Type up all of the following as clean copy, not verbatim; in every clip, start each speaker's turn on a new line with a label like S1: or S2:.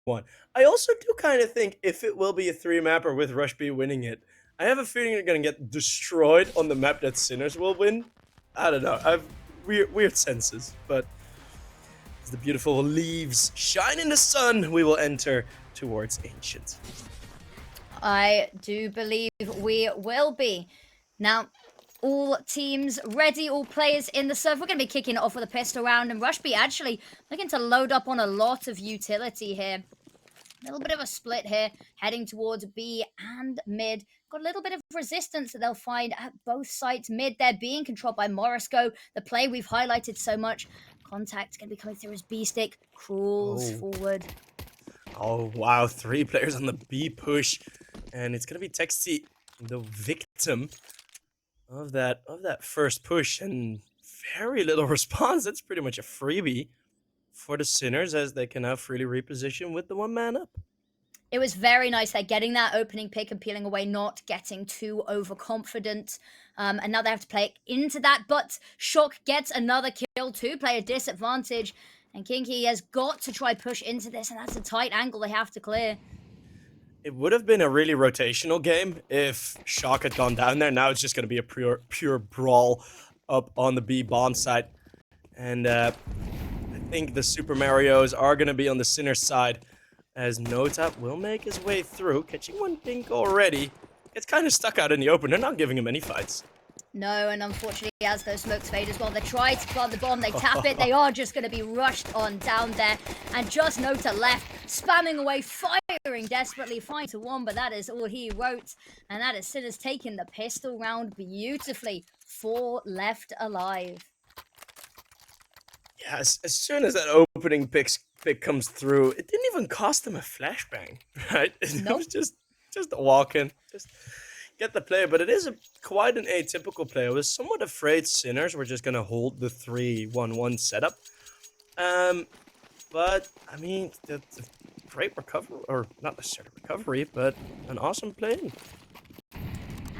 S1: one. I also do kind of think if it will be a three mapper with Rush B winning it, I have a feeling you're gonna get destroyed on the map that Sinners will win. I don't know. I've weird senses, but as the beautiful leaves shine in the sun, we will enter towards Ancient.
S2: I do believe we will be. Now, all teams ready, all players in the serve. We're going to be kicking it off with a pistol round, and Rushby actually looking to load up on a lot of utility here. A little bit of a split here, heading towards B and mid. Got a little bit of resistance that they'll find at both sides. Mid, they're being controlled by Morisco, the play we've highlighted so much. Contact going to be coming through his B stick, crawls
S1: Oh.
S2: forward.
S1: Oh wow, 3 players on the B push, and it's gonna be Texty, the victim of that first push, and very little response. That's pretty much a freebie for the Sinners as they can now freely reposition with the 1 man up.
S2: It was very nice there, getting that opening pick and peeling away, not getting too overconfident. And now they have to play into that, but Shock gets another kill, 2-player disadvantage. And Kinky has got to try push into this, and that's a tight angle they have to clear.
S1: It would have been a really rotational game if Shock had gone down there. Now it's just going to be a pure brawl up on the B bomb site. And I think the Super Marios are going to be on the Sinner side, as Nota will make his way through, catching 1 pink already. It's kind of stuck out in the open. They're not giving him any fights.
S2: No, and unfortunately, as those smokes fade as well, they try to plant the bomb, they tap it, they are just going to be rushed on down there, and just Nota left, spamming away, firing desperately, 5-1, but that is all he wrote, and that is Sinners taking the pistol round beautifully, 4 left alive.
S1: Yeah, as soon as that opening pick comes through, it didn't even cost him a flashbang, right? It
S2: Nope.
S1: was just a walk-in, just get the play. But it is quite an atypical play. I was somewhat afraid Sinners were just gonna hold the 3-1-1 setup. But I mean, the great recovery, or not necessarily recovery, but an awesome play.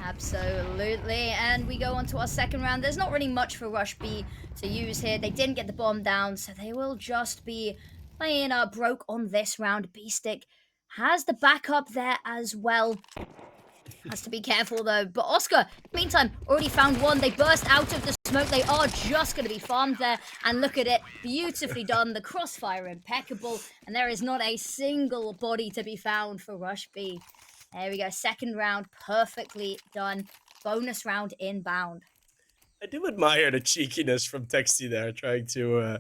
S2: Absolutely, and we go on to our second round. There's not really much for Rush B to use here. They didn't get the bomb down, so they will just be playing broke on this round. B-Stick has the backup there as well. Has to be careful though. But Oscar, meantime, already found one. They burst out of the smoke. They are just going to be farmed there. And look at it. Beautifully done. The crossfire impeccable. And there is not a single body to be found for Rush B. There we go. Second round, perfectly done. Bonus round inbound.
S1: I do admire the cheekiness from Texty there, trying to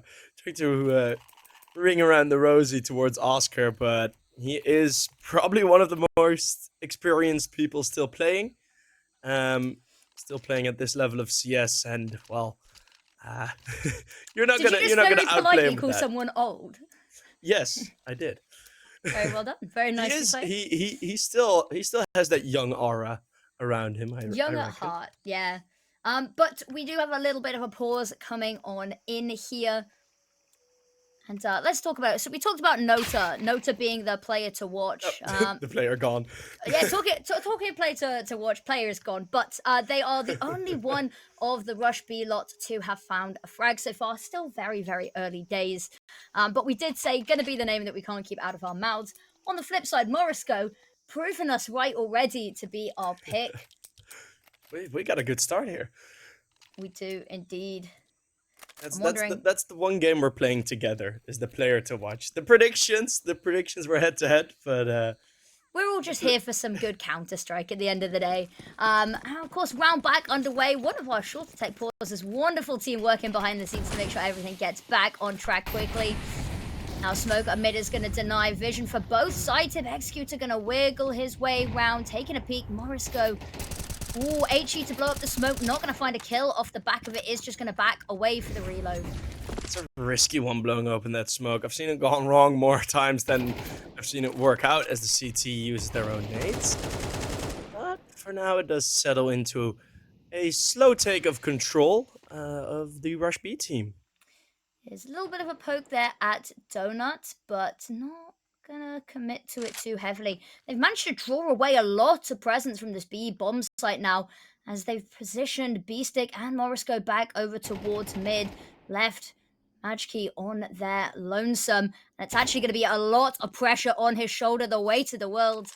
S1: ring around the rosy towards Oscar, but he is probably one of the most experienced people still playing. Still playing at this level of CS, and well, you're not
S2: Did
S1: gonna
S2: you just very
S1: outplay
S2: politely
S1: him with
S2: call
S1: that.
S2: someone old?
S1: Yes, I did.
S2: Very well done. Very nicely
S1: He is
S2: played.
S1: he still has that young aura around him. I
S2: Young at
S1: reckon.
S2: heart, yeah. But we do have a little bit of a pause coming on in here. And let's talk about it. So we talked about Nota being the player to watch.
S1: The player gone.
S2: Yeah, talking player to watch, player is gone. But they are the only one of the Rush B lot to have found a frag so far. Still very, very early days. But we did say, going to be the name that we can't keep out of our mouths. On the flip side, Morisco, proving us right already to be our pick.
S1: We got a good start here.
S2: We do indeed.
S1: That's the one game we're playing together, is the player to watch. The predictions were head to head, but
S2: we're all just here for some good Counter-Strike at the end of the day. And of course, round back underway. One of our short tech pauses. Wonderful team working behind the scenes to make sure everything gets back on track quickly. Now Smoke mid is going to deny vision for both sides. If Executor going to wiggle his way round, taking a peek. Morisco. Ooh, HE to blow up the smoke. Not going to find a kill off the back of it. Is just going to back away for the reload.
S1: It's a risky one, blowing open that smoke. I've seen it gone wrong more times than I've seen it work out as the CT uses their own nades. But for now, it does settle into a slow take of control of the Rush B team.
S2: There's a little bit of a poke there at Donut, but not gonna commit to it too heavily. They've managed to draw away a lot of presence from this B bomb site now, as they've positioned B-Stick and Morisco back over towards mid. Left, majky on their lonesome. And it's actually going to be a lot of pressure on his shoulder, the weight of the world.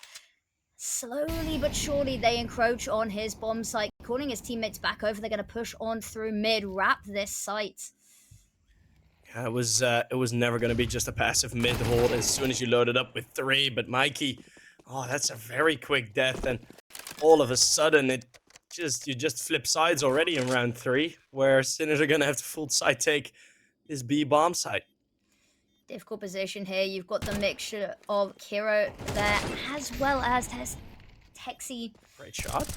S2: Slowly but surely, they encroach on his bomb site, calling his teammates back over. They're going to push on through mid, wrap this site.
S1: Yeah, it was never going to be just a passive mid hold as soon as you load it up with 3. But majky, oh, that's a very quick death. And all of a sudden, you just flip sides already in round 3, where Sinners are going to have to full side take this B bomb site.
S2: Difficult position here. You've got the mixture of Kiro there, as well as Texi.
S1: Great shot.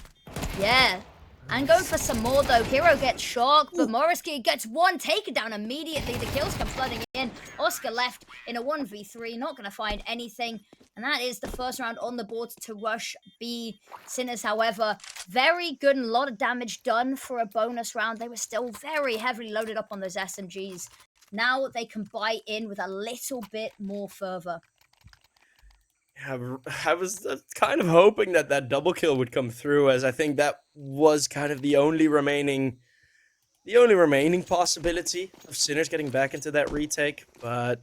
S2: Yeah. And going for some more, though. Kiro gets shocked, but Morrisky gets one taken down immediately. The kills come flooding in. Oscar left in a 1v3, not going to find anything. And that is the first round on the board to rush B. Sinners, however, very good and a lot of damage done for a bonus round. They were still very heavily loaded up on those SMGs. Now they can buy in with a little bit more fervor.
S1: I was kind of hoping that double kill would come through, as I think that was kind of the only remaining possibility of Sinners getting back into that retake. But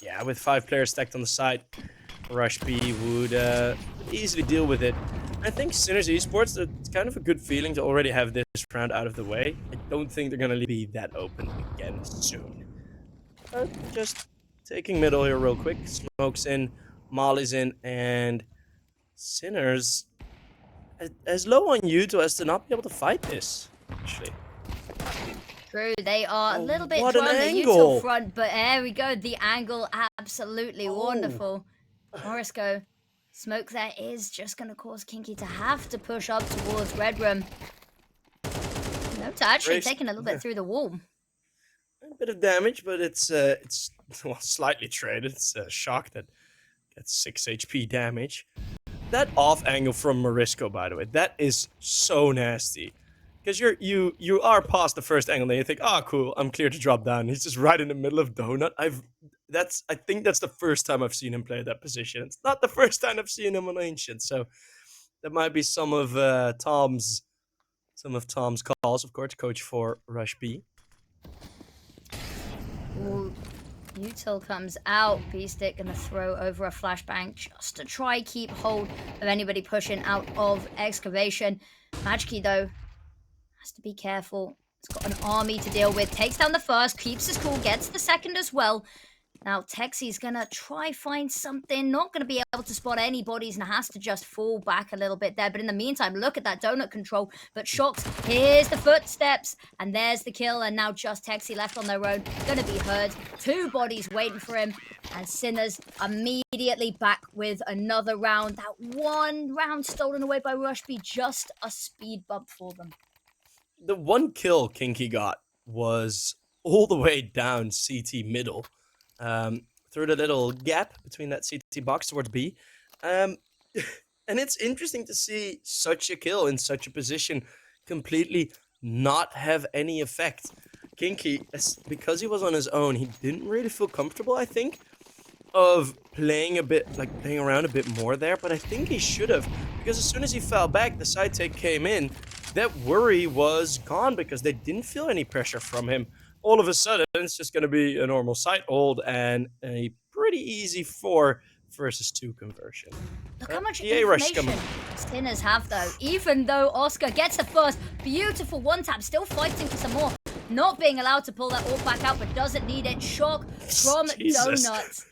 S1: yeah, with 5 players stacked on the side, Rush B would easily deal with it. I think Sinners Esports, it's kind of a good feeling to already have this round out of the way. I don't think they're going to be that open again soon. Just taking middle here real quick. Smokes in, Molly's in, and Sinners as low on Yuto as to not be able to fight this, actually.
S2: True, they are a little bit
S1: what
S2: drawn
S1: an
S2: the
S1: angle.
S2: Yuto front, but there we go. The angle, absolutely wonderful. Morisco, smoke there is just going to cause Kinky to have to push up towards Red Room. No, to actually taking a little bit through the wall.
S1: A bit of damage, but it's well, slightly traded. It's a shock that gets 6 HP damage. That off angle from Morisco, by the way, that is so nasty. Because you are past the first angle, and you think, oh cool, I'm clear to drop down. He's just right in the middle of Donut. I think that's the first time I've seen him play that position. It's not the first time I've seen him on Ancient, so that might be some of Tom's calls, of course, coach for Rush B.
S2: Ooh, Util comes out. B-Stick gonna throw over a flashbang just to try keep hold of anybody pushing out of Excavation. majky, though, has to be careful. He's got an army to deal with. Takes down the first, keeps his cool, gets the second as well. Now, Texi's gonna try find something. Not gonna be able to spot any bodies and has to just fall back a little bit there. But in the meantime, look at that donut control. But Shocks, here's the footsteps. And there's the kill. And now just Texi left on their own. Gonna be heard. 2 bodies waiting for him. And Sinners immediately back with another round. That 1 round stolen away by Rush B. Just a speed bump for them.
S1: The 1 kill Kinky got was all the way down CT middle. Through the little gap between that CT box towards B. And it's interesting to see such a kill in such a position completely not have any effect. Kinky, because he was on his own, he didn't really feel comfortable, I think, of playing around a bit more there, but I think he should have, because as soon as he fell back, the side take came in, that worry was gone because they didn't feel any pressure from him. All of a sudden, it's just going to be a normal site hold and a pretty easy 4 versus 2 conversion.
S2: Look how much information Sinners have, though. Even though Oscar gets the first beautiful 1-tap, still fighting for some more. Not being allowed to pull that ult back out, but doesn't need it. Shock from Donut.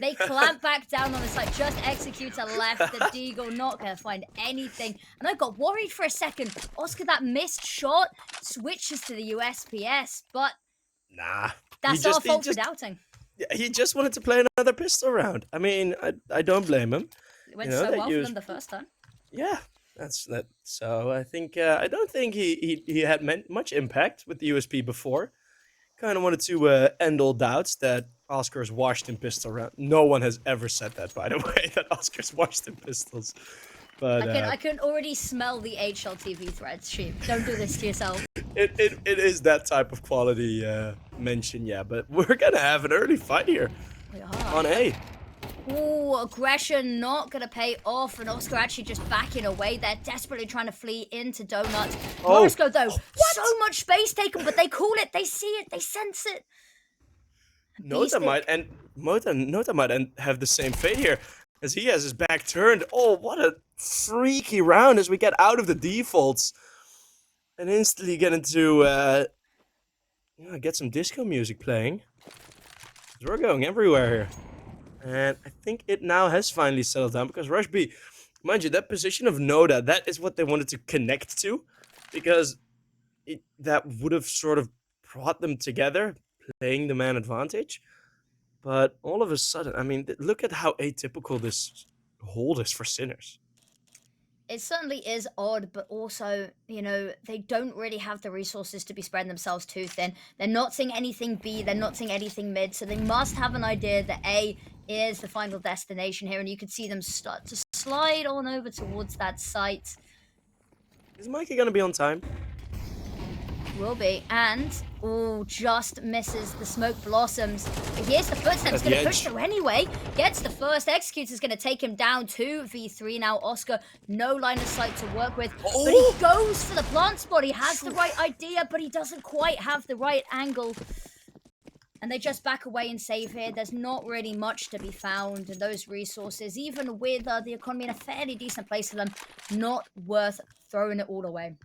S2: They clamp back down on the side, just execute a left. The Deagle not going to find anything. And I got worried for a second. Oscar, that missed shot, switches to the USPS, but
S1: nah.
S2: That's our fault for doubting.
S1: He just wanted to play another pistol round. I mean, I don't blame him.
S2: It went so well for them the first time.
S1: Yeah, that's that. So I think I don't think he had much impact with the USP before. Kind of wanted to end all doubts that Oscar's washed in pistol round. No one has ever said that, by the way, that Oscar's washed in pistols. But
S2: I can already smell the HLTV threads, Sheep. Don't do this to yourself.
S1: It is that type of quality mention, yeah. But we're gonna have an early fight here on A.
S2: Ooh, aggression not gonna pay off, and Oscar actually just backing away. They're desperately trying to flee into Donut. Morisco, though, so much space taken, but they call it, they see it, they sense it.
S1: Nota might have the same fate here, as he has his back turned. Oh, what a freaky round as we get out of the defaults and instantly get into get some disco music playing. We're going everywhere here. And I think it now has finally settled down because Rush B, mind you, that position of Noda, that is what they wanted to connect to, because that would have sort of brought them together, playing the man advantage. But all of a sudden, I mean, look at how atypical this hold is for Sinners.
S2: It certainly is odd, but also, they don't really have the resources to be spreading themselves too thin. They're not seeing anything B, they're not seeing anything mid, so they must have an idea that A is the final destination here, and you can see them start to slide on over towards that site.
S1: Is Mikey going to be on time?
S2: Will be, and just misses the smoke blossoms. But here's the footsteps, going to push through anyway. Gets the first. Executor's going to take him down. 2v3 now. Oscar, no line of sight to work with, but he goes for the plant spot. He has the right idea, but he doesn't quite have the right angle. And they just back away and save here. There's not really much to be found. And those resources, even with the economy in a fairly decent place for them, not worth throwing it all away.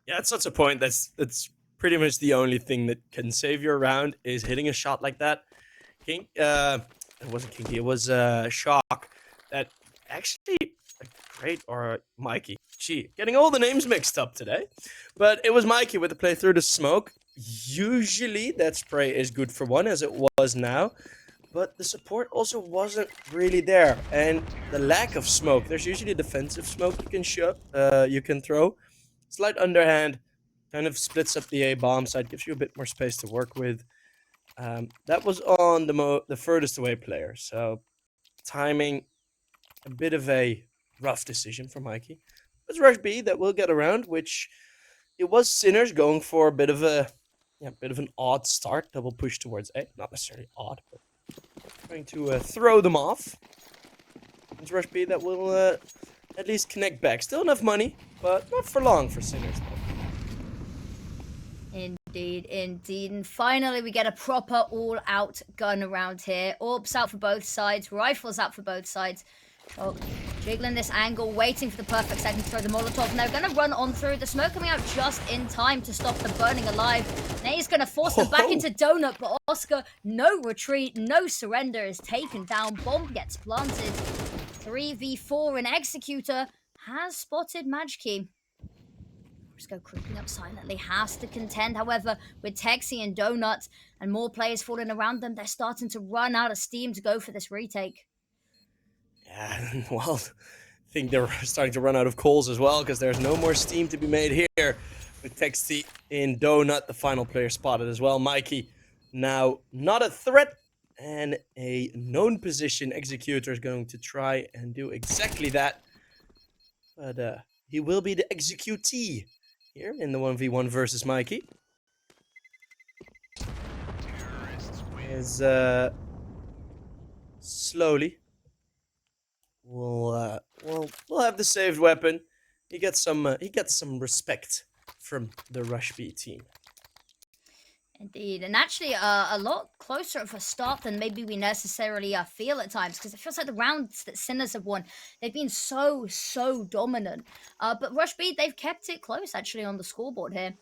S1: Yeah, at such a point, that's pretty much the only thing that can save your round is hitting a shot like that. It wasn't Kinky, it was Shock. That actually, great, or Mikey. Gee, getting all the names mixed up today. But it was Mikey with the play through the smoke. Usually that spray is good for one, as it was now. But the support also wasn't really there. And the lack of smoke, there's usually defensive smoke you can throw. Slight underhand, kind of splits up the A bomb side, gives you a bit more space to work with. That was on the furthest away player, so timing, a bit of a rough decision for Mikey. It was Rush B that will get around, which it was Sinners going for a bit of an odd start, double push towards A. Not necessarily odd, but trying to throw them off. It's Rush B that will at least connect back. Still enough money, but not for long for Sinners.
S2: Indeed. And finally, we get a proper all-out gun around here. Orbs out for both sides, rifles out for both sides. Oh, jiggling this angle, waiting for the perfect second to throw the Molotov. And they're going to run on through. The smoke coming out just in time to stop them burning alive. Now he's going to force them back into Donut, but Oscar, no retreat, no surrender, is taken down. Bomb gets planted. 3v4, and Executor has spotted majky. Go creeping up silently, has to contend, however, with Texi and Donut and more players falling around them. They're starting to run out of steam to go for this retake.
S1: Yeah, well, I think they're starting to run out of coals as well, because there's no more steam to be made here. With Texi in Donut, the final player spotted as well. Mikey now not a threat, and a known position. Executor is going to try and do exactly that. But he will be the executee here in the 1v1 versus Mikey. As slowly we'll have the saved weapon. He gets some respect from the Rush B team.
S2: Indeed, and actually a lot closer of a start than maybe we necessarily feel at times, because it feels like the rounds that Sinners have won, they've been so dominant. But Rush B, they've kept it close actually on the scoreboard here.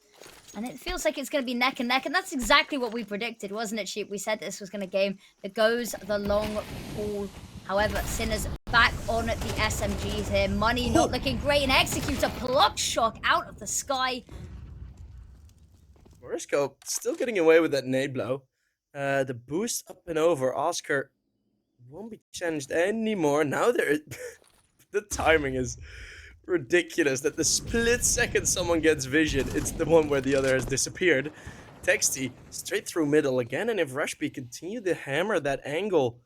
S2: And it feels like it's going to be neck and neck, and that's exactly what we predicted, wasn't it, Sheep? We said this was going to be a game that goes the long haul. However, Sinners back on the SMGs here. Money not looking great, and Executor plucked Shock out of the sky.
S1: Morisco still getting away with that nade blow. The boost up and over. Oscar won't be challenged anymore. Now the timing is ridiculous. That the split second someone gets vision, it's the one where the other has disappeared. Texty straight through middle again, and if Rush B continue to hammer that angle,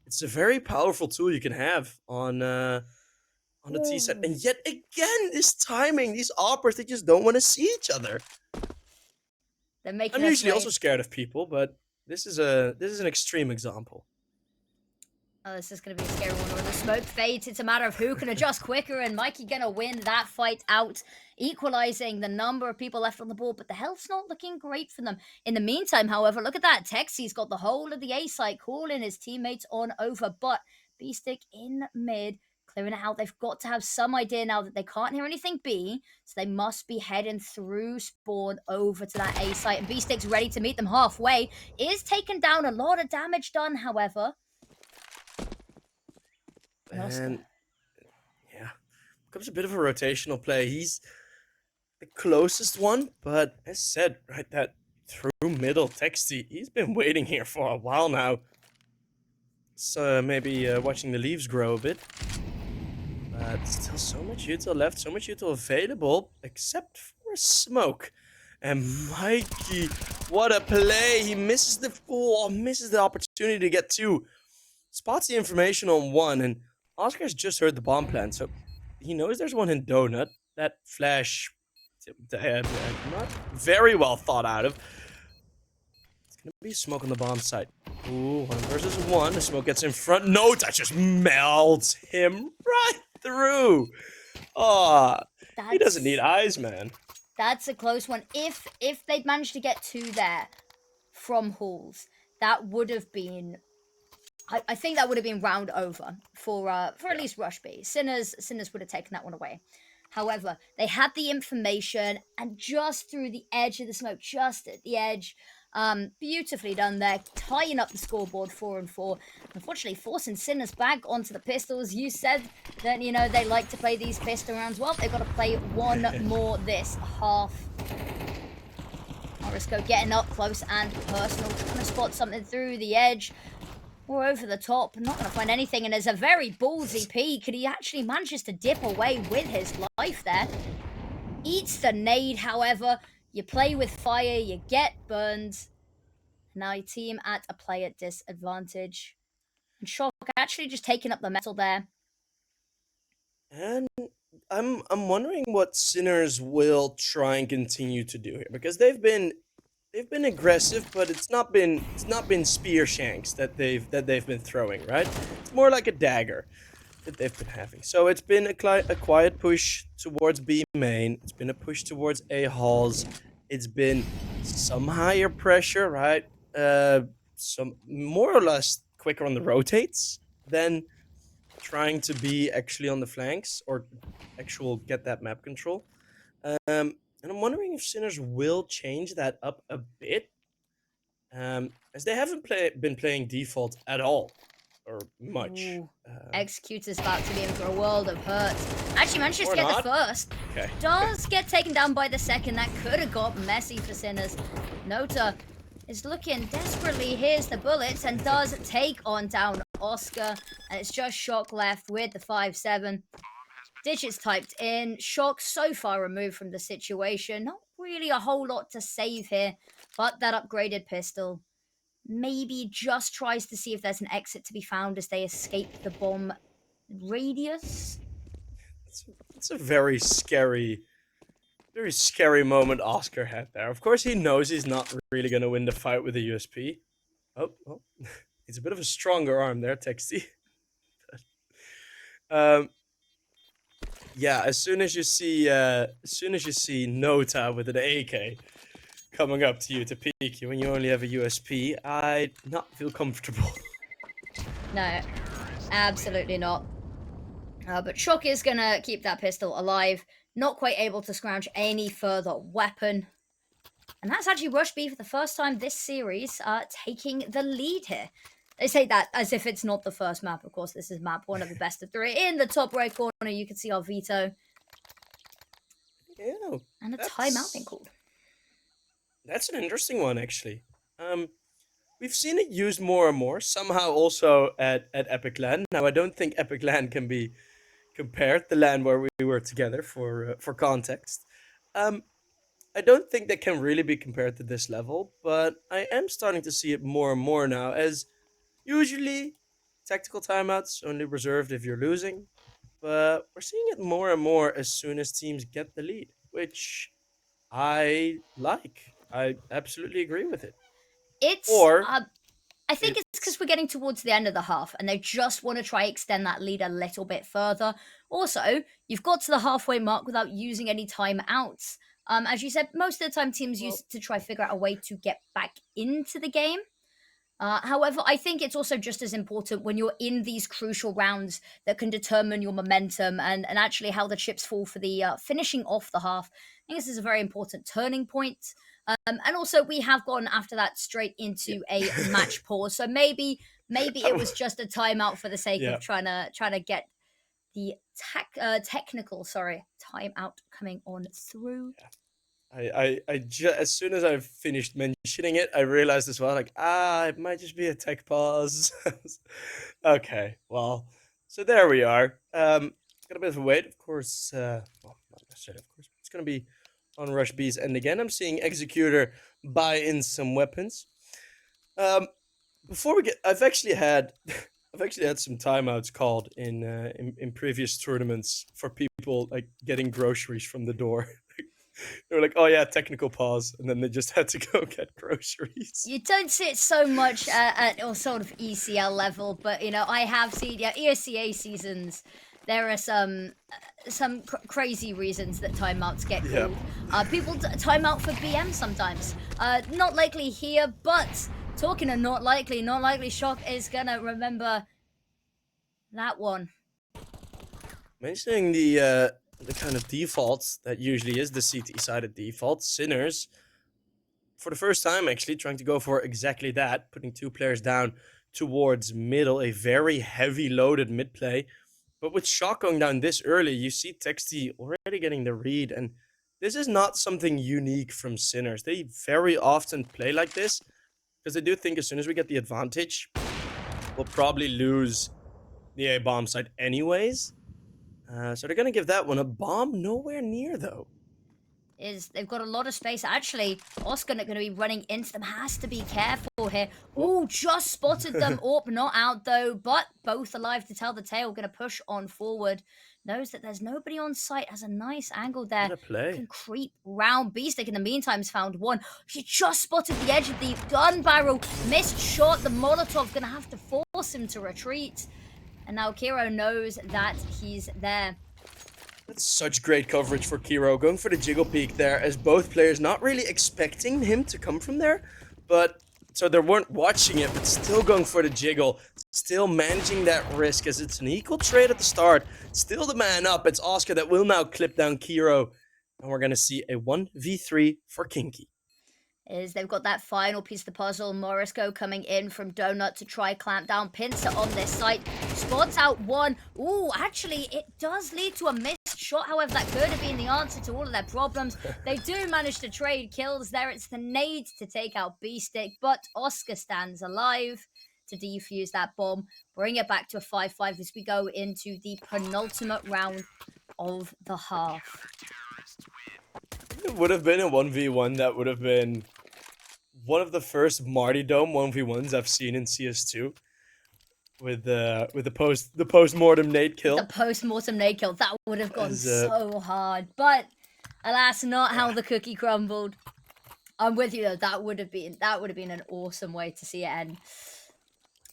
S1: it's a very powerful tool you can have on the T side. And yet again, this timing, these oppers, they just don't want to see each other. I'm usually also scared of people, but this is an extreme example.
S2: Oh, this is going to be a scary one. When the smoke fades, it's a matter of who can adjust quicker, and Mikey going to win that fight out, equalizing the number of people left on the board, but the health's not looking great for them. In the meantime, however, look at that. Texie's got the whole of the A site, calling his teammates on over, but B-Stick in mid, clearing it out. They've got to have some idea now that they can't hear anything B, so they must be heading through spawn over to that A site, and B-Stick's ready to meet them halfway. Is taken down, a lot of damage done, however.
S1: And yeah, becomes a bit of a rotational play. He's the closest one, but as said, right, that through middle Texty, he's been waiting here for a while now. So maybe watching the leaves grow a bit. But still so much util left, so much util available, except for smoke. And Mikey, what a play! He misses the opportunity to get two. Spots the information on one, and Oscar's just heard the bomb plan, so he knows there's one in Donut. That flash, not very well thought out of. It's gonna be smoke on the bomb site. Ooh, 1 versus 1. The smoke gets in front. No, that just melts him right through. Oh, he doesn't need eyes, man.
S2: That's a close one. If they'd managed to get two there from Halls, that would have been. I think that would have been round over for at least Rush B. Sinners would have taken that one away. However, they had the information, and just through the edge of the smoke, just at the edge, beautifully done there, tying up the scoreboard 4-4. Unfortunately, forcing Sinners back onto the pistols. You said that, you know, they like to play these pistol rounds. Well, they've got to play one more this half. Morisco getting up close and personal, trying to spot something through the edge. Or over the top, not going to find anything, and there's a very ballsy peek, and he actually manages to dip away with his life there. Eats the nade, however. You play with fire, you get burned. Now your team at a player disadvantage. And Shock actually just taking up the metal there.
S1: And I'm wondering what Sinners will try and continue to do here, because they've been aggressive, but it's not been spear shanks that they've been throwing, right? It's more like a dagger that they've been having. So it's been a quiet push towards B main. It's been a push towards A halls. It's been some higher pressure, right? Some more or less quicker on the rotates than trying to be actually on the flanks or get that map control. And I'm wondering if Sinners will change that up a bit, as they haven't been playing default at all, or much.
S2: Executor's about to be in for a world of hurt. Actually manages to get
S1: not.
S2: the first.
S1: Okay.
S2: Does get taken down by the second. That could have got messy for Sinners. Nota is looking desperately. Here's the bullets and does take on down Oscar. And it's just Shock left with the 5-7. Digits typed in. Shock so far removed from the situation. Not really a whole lot to save here, but that upgraded pistol maybe just tries to see if there's an exit to be found as they escape the bomb radius.
S1: It's a very scary moment Oscar had there. Of course, he knows he's not really going to win the fight with a USP. Oh, well, it's a bit of a stronger arm there, Texty. Yeah, as soon as you see Nota with an AK coming up to you to peek you when you only have a USP, I not feel comfortable.
S2: No, absolutely not. But Shock is gonna keep that pistol alive, not quite able to scrounge any further weapon. And that's actually Rush B for the first time this series, taking the lead here. They say that as if it's not the first map. Of course, this is map 1 of the best of 3. In the top right corner, you can see our veto.
S1: Yeah,
S2: and a timeout being called.
S1: That's an interesting one, actually. We've seen it used more and more, somehow also at Epic LAN. Now, I don't think Epic LAN can be compared, the LAN where we were together for context. I don't think they can really be compared to this level, but I am starting to see it more and more now, as usually tactical timeouts only reserved if you're losing, but we're seeing it more and more as soon as teams get the lead, which I like. I absolutely agree with it.
S2: It's
S1: Or
S2: I think it's because we're we're getting towards the end of the half and they just want to try extend that lead a little bit further. Also, you've got to the halfway mark without using any timeouts. As you said, most of the time teams use
S1: Well,
S2: it to try figure out a way to get back into the game. However, I think it's also just as important when you're in these crucial rounds that can determine your momentum and actually how the chips fall for the finishing off the half. I think this is a very important turning point. And also, we have gone after that straight
S1: yeah.
S2: into a match pause. So maybe it was just a timeout for the sake
S1: Yeah.
S2: of trying to get the technical timeout coming on through.
S1: As soon as I finished mentioning it, I realized as well, like, it might just be a tech pause. Okay, well, so there we are. Got a bit of a wait, of course. Well, not necessarily, of course. It's gonna be on Rush B's end again. I'm seeing Executor buy in some weapons. Um, before we get, I've actually had, I've actually had some timeouts called in previous tournaments for people like getting groceries from the door. They were like, "Oh yeah, technical pause," and then they just had to go get groceries.
S2: You don't see it so much at or sort of ECL level, but I have seen ESCA seasons. There are some crazy reasons that timeouts get
S1: Yeah,
S2: called. People timeout for BM sometimes. Not likely here, but talking of not likely, Shock is gonna remember that one.
S1: mentioning the kind of defaults that usually is the CT sided default. Sinners, for the first time, actually trying to go for exactly that, putting two players down towards middle, a very heavy loaded mid play. But with Shock going down this early, you see Texty already getting the read, and this is not something unique from Sinners. They very often play like this because they do think as soon as we get the advantage, we'll probably lose the A bomb side anyways. So they're gonna give that one a bomb. Nowhere near though.
S2: Is they've got a lot of space. Actually, Oscar not going to be running into them. Has to be careful here.
S1: Oh.
S2: Oh, just spotted them. Up, not out though, but both alive to tell the tale. Going to push on forward. Knows that there's nobody on site. Has a nice angle there.
S1: What a play.
S2: Can creep round. Beestick in the meantime's found one. She just spotted the edge of the gun barrel. Missed shot. The Molotov going to have to force him to retreat. And now Kiro knows that he's there.
S1: That's such great coverage for Kiro, going for the jiggle peek there, as both players not really expecting him to come from there, but so they weren't watching it, but still going for the jiggle, still managing that risk as it's an equal trade at the start. Still the man up. It's Oscar that will now clip down Kiro, and we're gonna see a 1v3 for Kinky.
S2: Is they've got that final piece of the puzzle. Morisco coming in from Donut to try clamp down Pincer on this site. Spots out one. Ooh, actually, it does lead to a missed shot. However, that could have been the answer to all of their problems. They do manage to trade kills there. It's the nades to take out B-Stick, but Oscar stands alive to defuse that bomb. Bring it back to a 5-5 as we go into the penultimate round of the half.
S1: It would have been a 1v1 that would have been one of the first Marty Dome 1v1s I've seen in CS2 with the post-mortem nade kill.
S2: The post-mortem nade kill, that would have gone so hard. But alas, not how the cookie crumbled. I'm with you though, that would have been an awesome way to see it end.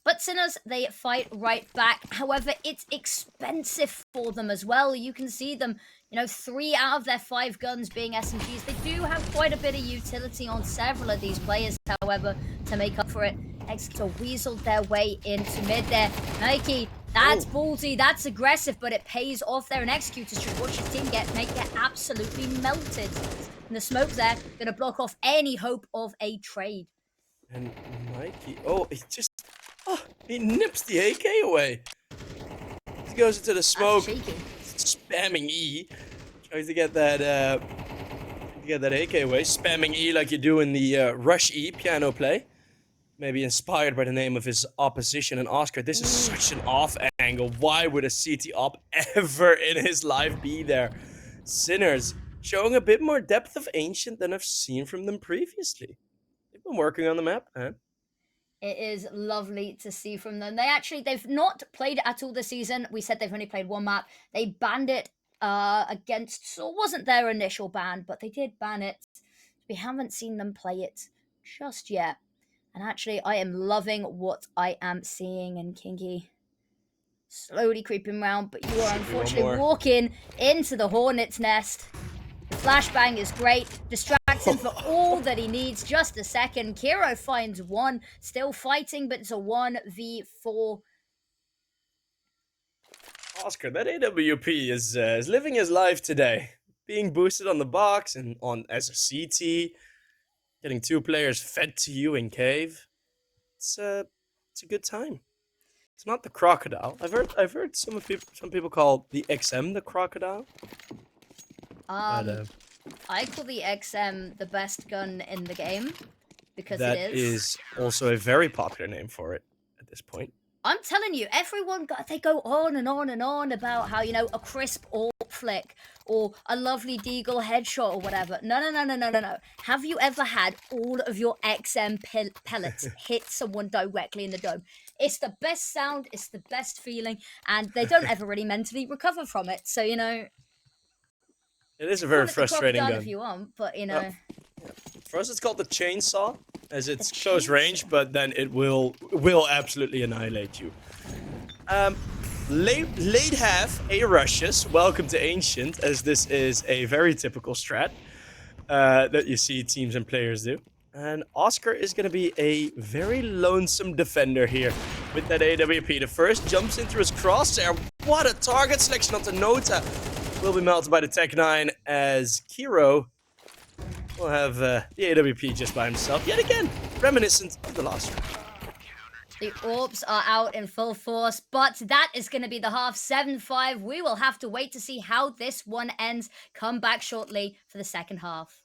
S2: But Sinners, they fight right back. However, it's expensive for them as well. You can see them, 3 out of their 5 guns being SMGs. They do have quite a bit of utility on several of these players, however, to make up for it. Exeter weaseled their way into mid there. Nike, that's ballsy, that's aggressive, but it pays off there. And Executors should watch his team get absolutely melted. And the smoke there, going to block off any hope of a trade.
S1: And Mikey, he nips the AK away. He goes into the smoke, spamming E. Tries to get that AK away, spamming E like you do in the Rush E piano play. Maybe inspired by the name of his opposition. And Oscar, this is such an off angle. Why would a CT op ever in his life be there? Sinners showing a bit more depth of Ancient than I've seen from them previously. They've been working on the map, man.
S2: It is lovely to see from them. They've not played at all this season. We said they've only played one map. They banned it against, so it wasn't their initial ban, but they did ban it. We haven't seen them play it just yet. And actually, I am loving what I am seeing. And Kinky slowly creeping round, but you are
S1: Should be one
S2: unfortunately
S1: more.
S2: walking into the hornet's nest. The flashbang is great, distracts him for all that he needs. Just a second. Kiro finds one, still fighting, but it's a 1v4.
S1: Oscar, that AWP is living his life today. Being boosted on the box and on as a CT, getting 2 players fed to you in cave. It's a good time. It's not the crocodile. I've heard some people call the XM the crocodile. But
S2: I call the XM the best gun in the game because
S1: that
S2: it is.
S1: is also a very popular name for it at this point.
S2: I'm telling you, everyone they go on and on and on about how, you know, a crisp AWP flick or a lovely deagle headshot or whatever. No. Have you ever had all of your XM pellets hit someone directly in the dome? It's the best sound, it's the best feeling, and they don't ever really mentally recover from it. So, you know,
S1: It is a
S2: call
S1: very
S2: it the
S1: frustrating
S2: crocodile
S1: gun.
S2: if you want, but, you know.
S1: For us, it's called the chainsaw, as it's
S2: The
S1: close range,
S2: chainsaw.
S1: but then it will absolutely annihilate you. Late half, A rushes. Welcome to Ancient, as this is a very typical strat that you see teams and players do. And Oscar is going to be a very lonesome defender here with that AWP. The first jumps into his crosshair. What a target selection onto Nota. Will be melted by the Tech 9 as Kiro will have the AWP just by himself. Yet again, reminiscent of the last round.
S2: The AWPs are out in full force, but that is going to be the half 7-5. We will have to wait to see how this one ends. Come back shortly for the second half.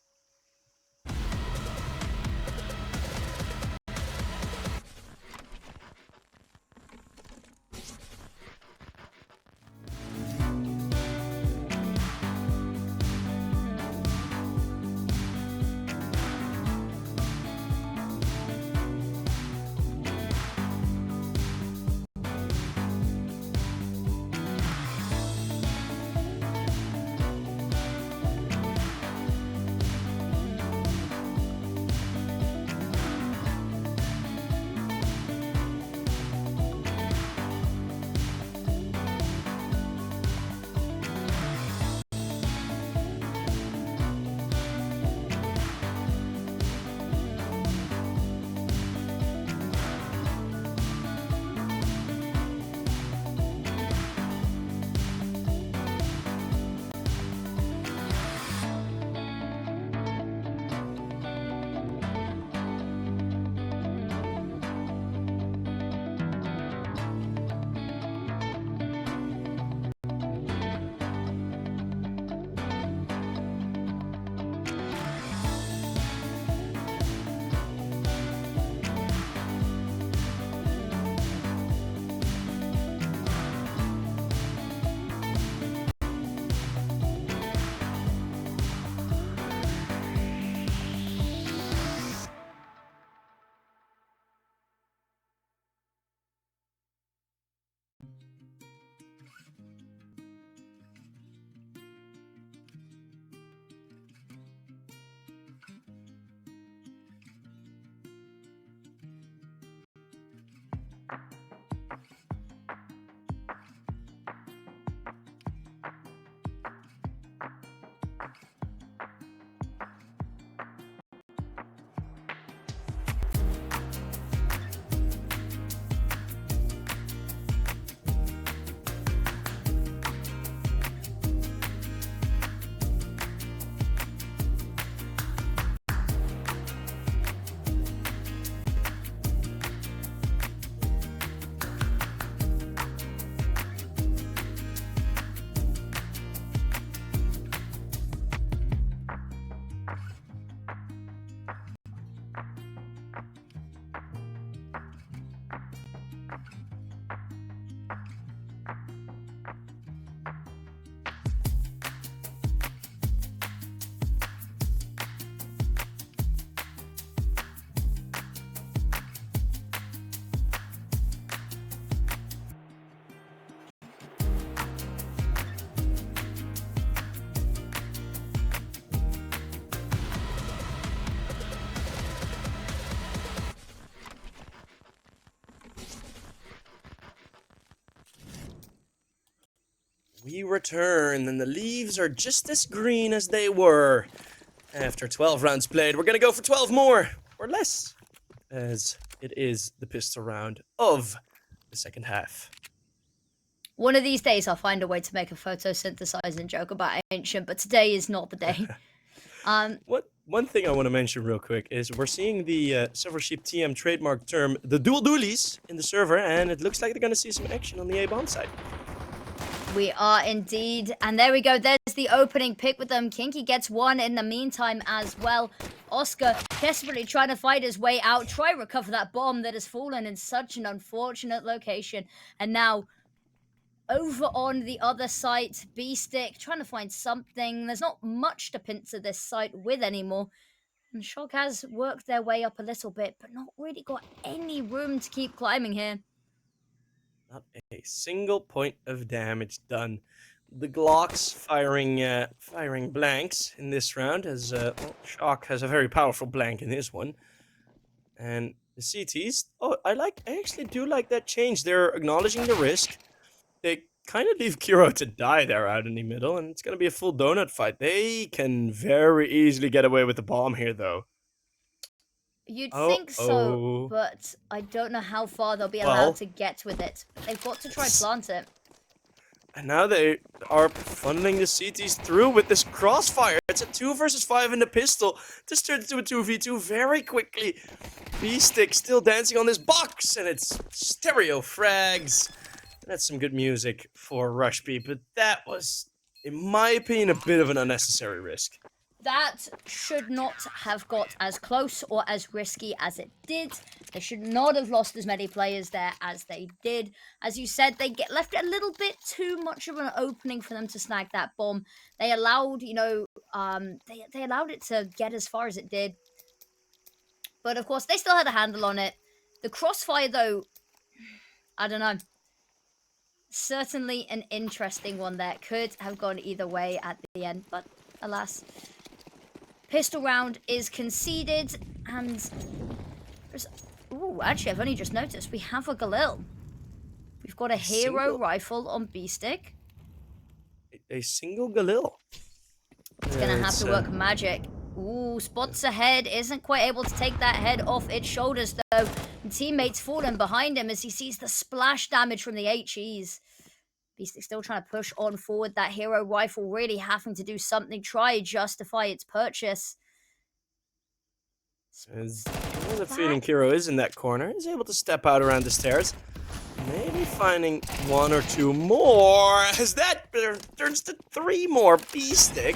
S1: we return, and the leaves are just as green as they were. After 12 rounds played, we're gonna go for 12 more, or less, as it is the pistol round of the second half.
S2: One of these days, I'll find a way to make a photosynthesizing joke about Ancient, but today is not the day.
S1: One thing I want to mention real quick is we're seeing the Silver Sheep TM trademark term, the dual dualies, in the server, and it looks like they're gonna see some action on the A bomb side.
S2: We are indeed. And there we go. There's the opening pick with them. Kinky gets one in the meantime as well. Oscar desperately trying to fight his way out. Try recover that bomb that has fallen in such an unfortunate location. And now over on the other site, B-Stick trying to find something. There's not much to pincer this site with anymore. And Shock has worked their way up a little bit, but not really got any room to keep climbing here.
S1: Not a single point of damage done. The Glocks firing blanks in this round, as Shock has a very powerful blank in his one. And the CTs, I actually do like that change. They're acknowledging the risk. They kind of leave Kiro to die there out in the middle, and it's going to be a full donut fight. They can very easily get away with the bomb here, though.
S2: You'd think so, but I don't know how far they'll be allowed to get with it. They've got to try plant it.
S1: And now they are funneling the CTs through with this crossfire. It's a 2 versus 5 in the pistol. This turns into a 2v2 very quickly. B-Stick still dancing on this box, and it's stereo frags. That's some good music for Rush B, but that was, in my opinion, a bit of an unnecessary risk.
S2: That should not have got as close or as risky as it did. They should not have lost as many players there as they did. As you said, they left it a little bit too much of an opening for them to snag that bomb. They allowed, they allowed it to get as far as it did. But of course, they still had a handle on it. The crossfire, though, I don't know. Certainly an interesting one there. Could have gone either way at the end, but alas. Pistol round is conceded, and actually, I've only just noticed we have a Galil. We've got a hero rifle on B-Stick.
S1: A single Galil.
S2: It's gonna have to work magic. Ooh, spots ahead, isn't quite able to take that head off its shoulders, though. And teammates falling behind him as he sees the splash damage from the HEs. B-Stick still trying to push on forward. That hero rifle really having to do something, try justify its purchase.
S1: As the feeling Kiro is in that corner, is able to step out around the stairs. Maybe finding one or two more, as that turns to 3 more. B-Stick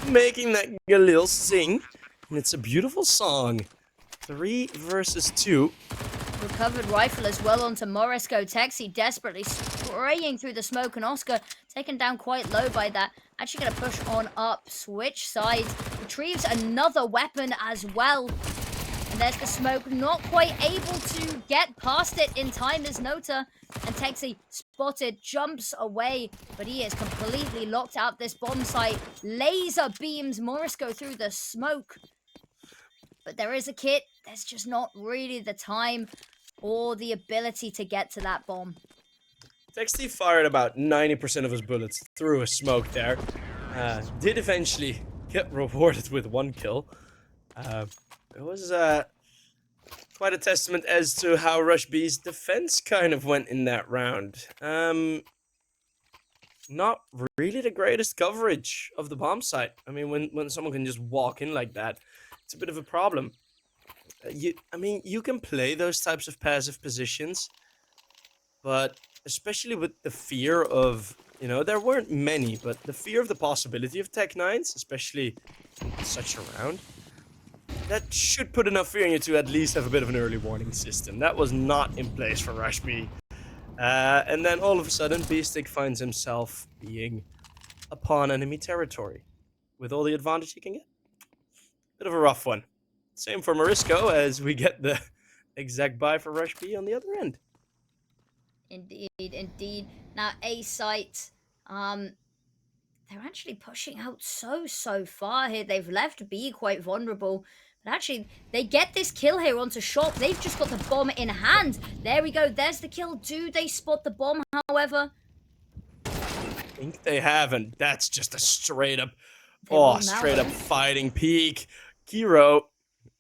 S1: making that Galil sing, and it's a beautiful song. 3 versus 2.
S2: Recovered rifle as well onto Morisco. Texi desperately spraying through the smoke, and Oscar taken down quite low by that. Actually going to push on up, switch sides, retrieves another weapon as well. And there's the smoke, not quite able to get past it in time as Nota. And Texi spotted, jumps away, but he is completely locked out this bomb site. Laser beams Morisco through the smoke. But there is a kit, there's just not really the time or the ability to get to that bomb.
S1: Texty fired about 90% of his bullets through a smoke there. Did eventually get rewarded with 1 kill. It was quite a testament as to how Rush B's defense kind of went in that round. Not really the greatest coverage of the bomb site. I mean, when someone can just walk in like that, it's a bit of a problem. You can play those types of passive positions, but especially with the fear of, there weren't many, but the fear of the possibility of Tech 9s, especially in such a round, that should put enough fear in you to at least have a bit of an early warning system. That was not in place for Rush B. And then all of a sudden, B-Stick finds himself being upon enemy territory with all the advantage he can get. Bit of a rough one. Same for Morisco, as we get the exact buy for Rush B on the other end.
S2: Indeed. Now, A site, they're actually pushing out so far here. They've left B quite vulnerable. But actually, they get this kill here onto Shock. They've just got the bomb in hand. There we go. There's the kill. Do they spot the bomb, however?
S1: think they have, and that's just a straight up,
S2: They will now,
S1: straight up
S2: though.
S1: fighting peak. Kiro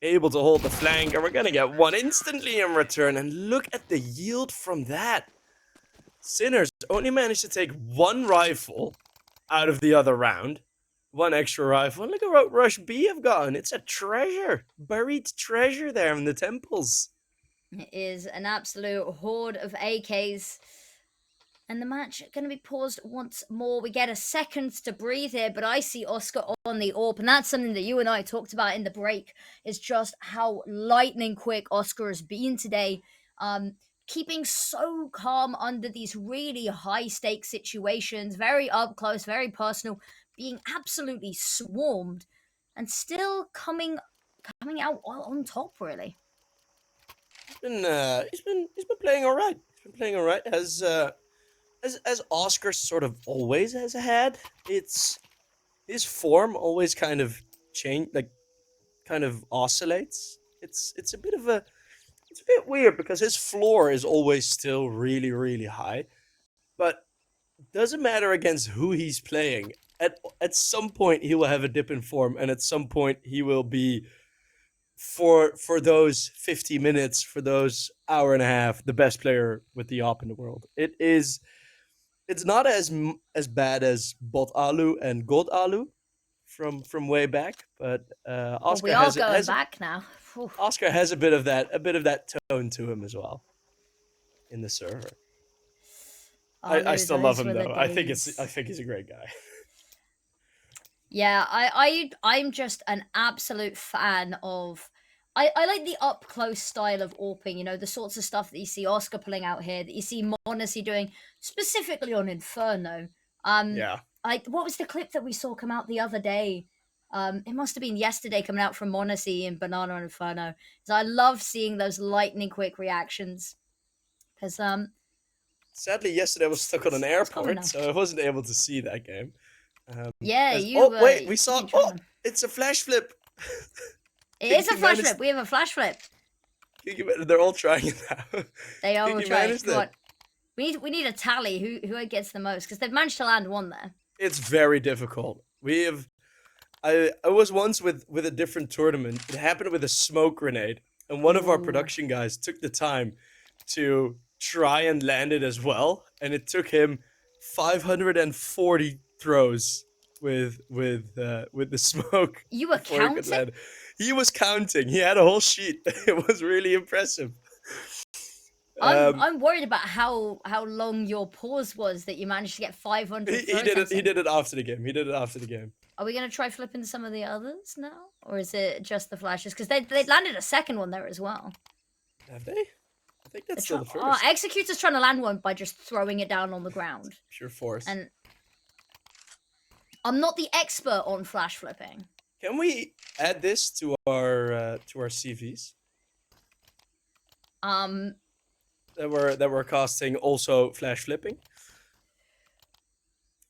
S1: able to hold the flank, and we're gonna get one instantly in return. And look at the yield from that. Sinners only managed to take one rifle out of the other round. One extra rifle. And look at what Rush B have gotten. It's a treasure. Buried treasure there in the temples.
S2: It is an absolute horde of AKs. And the match going to be paused once more. We get a second to breathe here, but I see Oscar on the AWP, and that's something that you and I talked about in the break, is just how lightning quick Oscar has been today. Keeping so calm under these really high stakes situations, very up close, very personal, being absolutely swarmed, and still coming out on top, really.
S1: He's been playing all right. He's been playing all right. As Oscar sort of always has had, it's his form always kind of kind of oscillates. It's a bit weird because his floor is always still really, really high, but doesn't matter against who he's playing. At some point he will have a dip in form, and at some point he will be, for those 50 minutes, for those hour and a half, the best player with the op in the world. It's not as bad as Bot Alu and God Alu from way back, but Oscar
S2: we are going back now.
S1: Oscar has a bit of that tone to him as well in the server. I still love him though. I think he's a great guy.
S2: Yeah, I'm just an absolute fan of. I like the up close style of AWPing, you know, the sorts of stuff that you see Oscar pulling out here, that you see Monacy doing, specifically on Inferno.
S1: Yeah.
S2: What was the clip that we saw come out the other day? It must have been yesterday, coming out from Monacy and Banana and Inferno. So I love seeing those lightning quick reactions. Because
S1: sadly, yesterday I was stuck on an airport, so I wasn't able to see that game.
S2: We
S1: saw. It's a flash flip.
S2: It is a flash flip. We have a flash flip.
S1: They're all trying it now.
S2: They are all trying. What? We need a tally. Who gets the most? Because they've managed to land one there.
S1: It's very difficult. I was once with a different tournament. It happened with a smoke grenade, and one of our production guys took the time to try and land it as well, and it took him 540 throws with the smoke.
S2: You were counting?
S1: He was counting. He had a whole sheet. It was really impressive.
S2: I'm worried about how long your pause was that you managed to get 500.
S1: He did it after the game.
S2: Are we gonna try flipping some of the others now, or is it just the flashes? Because they landed a second one there as well.
S1: Have they? I think that's still the first.
S2: Executor's trying to land one by just throwing it down on the ground.
S1: Pure force.
S2: And I'm not the expert on flash flipping.
S1: Can we add this to our CVs? That we're casting also flash flipping.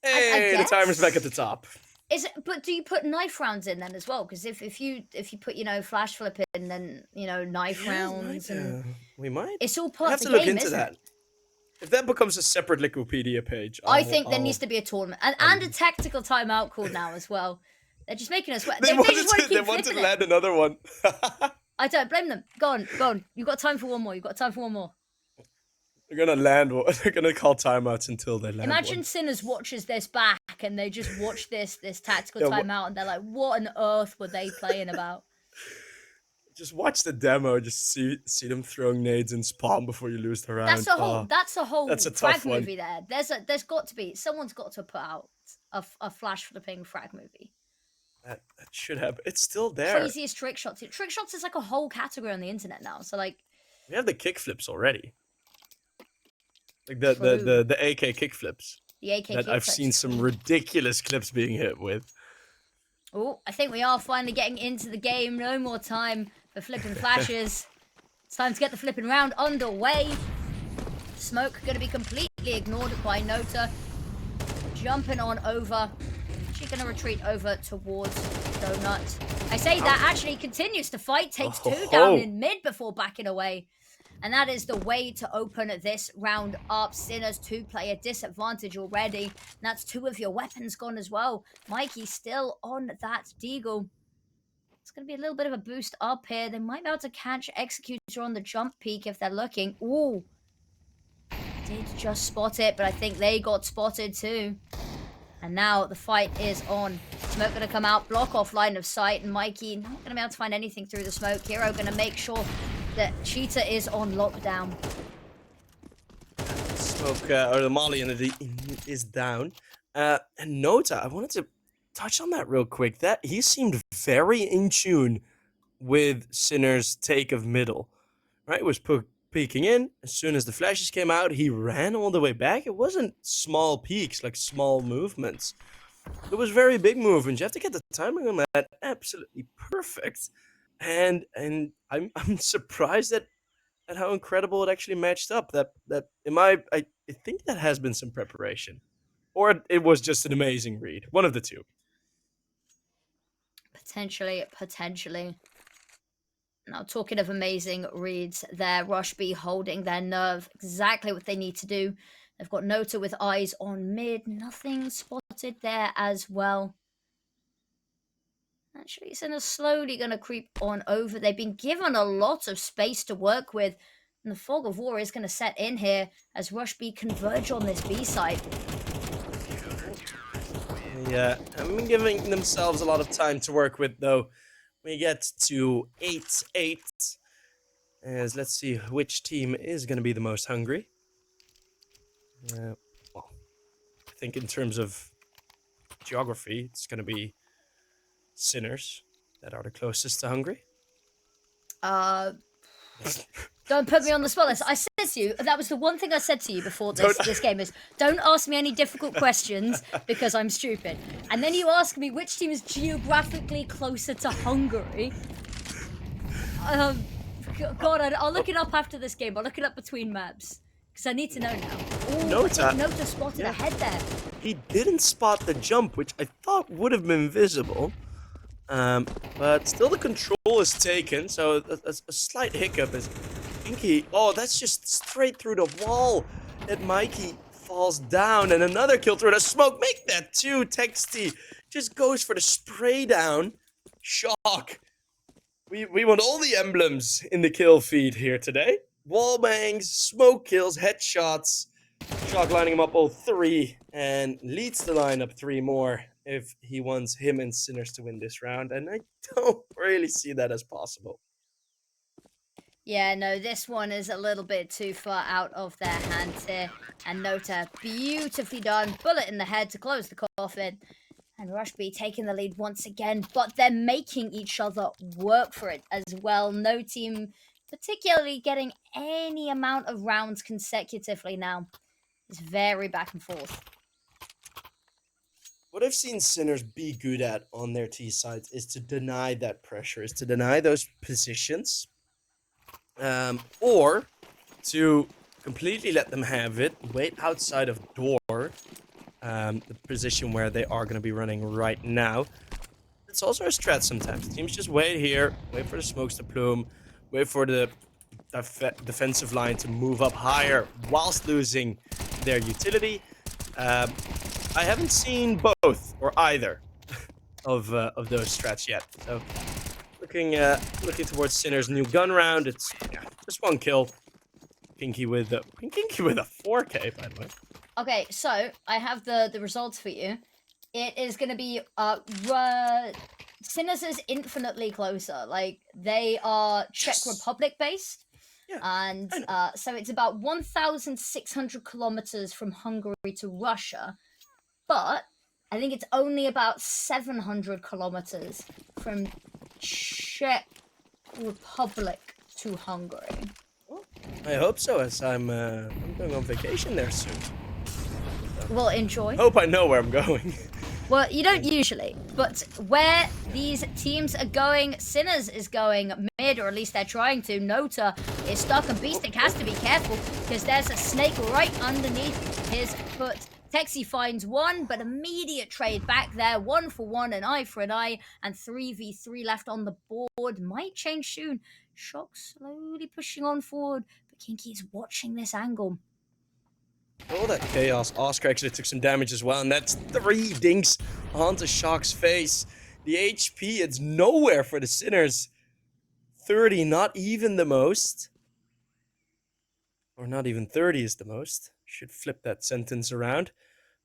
S1: Hey, the timer's back at the top.
S2: Is it? But do you put knife rounds in then as well? Because if you put flash flipping, then knife rounds
S1: we might.
S2: It's all part
S1: of the game. Have to look into that.
S2: It?
S1: If that becomes a separate Wikipedia page,
S2: I think there needs to be a tournament and a tactical timeout called now as well. They're just making us wet. They just want to keep
S1: wanted to land another one.
S2: I don't blame them. Go on. You've got time for one more.
S1: They're gonna land. They're gonna call timeouts until they land.
S2: Imagine Sinners watches this back and they just watch this tactical timeout and they're like, "What on earth were they playing about?"
S1: Just watch the demo. Just see them throwing nades in spawn before you lose the round.
S2: That's a whole frag
S1: one.
S2: movie there. There's got to be someone's got to put out a flash flipping frag movie.
S1: That should happen. It's still there.
S2: Craziest trick shots. Trick shots is like a whole category on the internet now. So like,
S1: we have the kick flips already. Like the AK kick flips.
S2: The AK
S1: that I've seen some ridiculous clips being hit with.
S2: Oh, I think we are finally getting into the game. No more time for flipping flashes. It's time to get the flipping round underway. Smoke going to be completely ignored by Nota. Jumping on over. actually going to retreat over towards Donut. I say that actually continues to fight, takes two down in mid before backing away. And that is the way to open this round up. Sinner's two-player disadvantage already. And that's two of your weapons gone as well. Mikey still on that Deagle. It's going to be a little bit of a boost up here. They might be able to catch Executor on the jump peak if they're looking. Ooh. Did just spot it, but I think they got spotted too. And now the fight is on. Smoke going to come out, block off line of sight, and Mikey not going to be able to find anything through the smoke. Hero going to make sure that Cheetah is on lockdown.
S1: Smoke, or the Molly is down. And Nota, I wanted to touch on that real quick. That he seemed very in tune with Sinner's take of middle. Right, was peeking in. As soon as the flashes came out, he ran all the way back. It wasn't small peaks, like small movements. It was very big movements. You have to get the timing on that absolutely perfect. And I'm surprised at how incredible it actually matched up. I think that has been some preparation, or it was just an amazing read. One of the two.
S2: Potentially. Now, talking of amazing reads there, Rush B holding their nerve, exactly what they need to do. They've got Nota with eyes on mid, nothing spotted there as well. Actually, Sinner's slowly going to creep on over. They've been given a lot of space to work with, and the fog of war is going to set in here as Rush B converge on this B side.
S1: Yeah, haven't been giving themselves a lot of time to work with, though. We get to 8-8. As let's see which team is going to be the most hungry. Well, I think in terms of geography, it's going to be Sinners that are the closest to hungry.
S2: Don't put me on the spot. I said to you, that was the one thing I said to you before this game is, don't ask me any difficult questions because I'm stupid. And then you ask me which team is geographically closer to Hungary. God, I'll look it up after this game. I'll look it up between maps because I need to know now. Ooh, Nota spotted ahead there.
S1: He didn't spot the jump, which I thought would have been visible. But still the control is taken, so a slight hiccup is Pinky. Oh, that's just straight through the wall that Mikey falls down, and another kill through the smoke. Make that too, Texty. Just goes for the spray down. Shock. We want all the emblems in the kill feed here today. Wall bangs, smoke kills, headshots. Shock lining him up all three and leads the lineup 3 more if he wants him and Sinners to win this round, and I don't really see that as possible.
S2: Yeah, no, this one is a little bit too far out of their hands here. And Nota, beautifully done. Bullet in the head to close the coffin. And Rush B taking the lead once again, but they're making each other work for it as well. No team particularly getting any amount of rounds consecutively now. It's very back and forth.
S1: What I've seen Sinners be good at on their T sides is to deny that pressure, is to deny those positions, or to completely let them have it, wait outside of door, the position where they are going to be running right now. It's also a strat sometimes. Teams just wait here, wait for the smokes to plume, wait for the defensive line to move up higher whilst losing their utility. I haven't seen both or either of those strats yet. So looking towards Sinner's new gun round. It's just 1 kill. Pinky with a 4K, by the way.
S2: Okay, so I have the results for you. It is going to be Sinners is infinitely closer. Like, they are Czech Republic based.
S1: Yeah,
S2: and so it's about 1,600 kilometers from Hungary to Russia. But I think it's only about 700 kilometers from Czech Republic to Hungary.
S1: Well, I hope so, as I'm going on vacation there soon.
S2: Well, enjoy.
S1: Hope I know where I'm going.
S2: Well, you don't usually, but where these teams are going, Sinners is going mid, or at least they're trying to. Nota is stuck, and Beastic has to be careful because there's a snake right underneath his foot. Texie finds one, but immediate trade back there. 1 for 1, an eye for an eye, and 3v3 left on the board. Might change soon. Shock slowly pushing on forward, but Kinky is watching this angle.
S1: Oh, that chaos. Oscar actually took some damage as well, and that's 3 dinks onto Shock's face. The HP, it's nowhere for the Sinners. 30, not even the most. Or not even 30 is the most. Should flip that sentence around.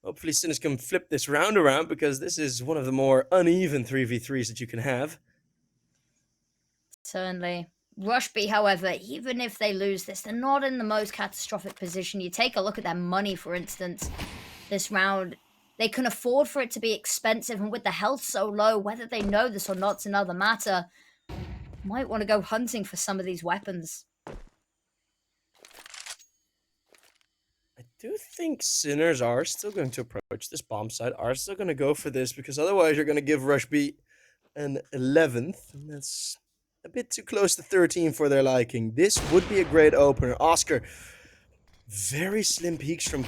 S1: Hopefully Sinners can flip this round around, because this is one of the more uneven 3v3s that you can have.
S2: Certainly. Rush B, however, even if they lose this, they're not in the most catastrophic position. You take a look at their money, for instance, this round. They can afford for it to be expensive, and with the health so low, whether they know this or not's another matter. Might want to go hunting for some of these weapons.
S1: I do think Sinners are still going to approach this bomb site, are still going to go for this, because otherwise you're going to give Rush B an 11th, and that's a bit too close to 13 for their liking. This would be a great opener. Oscar, very slim peaks from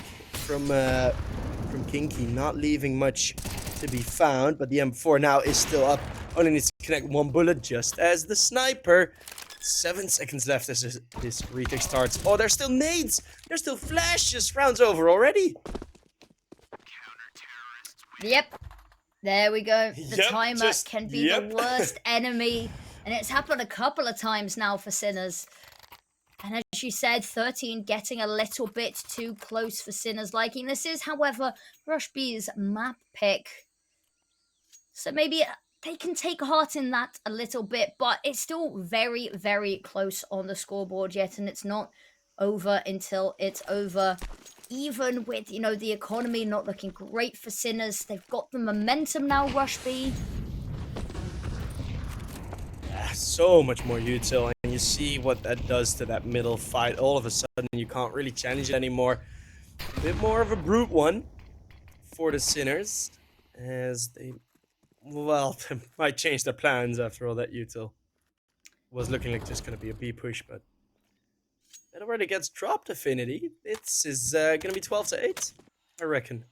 S1: Kinky, not leaving much to be found, but the M4 now is still up. Only needs to connect 1 bullet, just as the sniper. 7 seconds left as this retake starts. Oh, there's still nades! There's still flashes! Round's over already!
S2: Yep. There we go. The
S1: Yep,
S2: timer can be
S1: yep.
S2: the worst enemy. And it's happened a couple of times now for Sinners. And as you said, 13 getting a little bit too close for Sinners' liking. This is, however, Rush B's map pick. So maybe they can take heart in that a little bit, but it's still very, very close on the scoreboard yet, and it's not over until it's over. Even with, you know, the economy not looking great for Sinners, they've got the momentum now, Rush B.
S1: So much more util, and you see what that does to that middle fight. All of a sudden, you can't really challenge it anymore. A bit more of a brute one for the Sinners, as they, well, they might change their plans after all that util. Was looking like just going to be a B push, but that already gets dropped, Affinity. This is going to be 12-8, I reckon.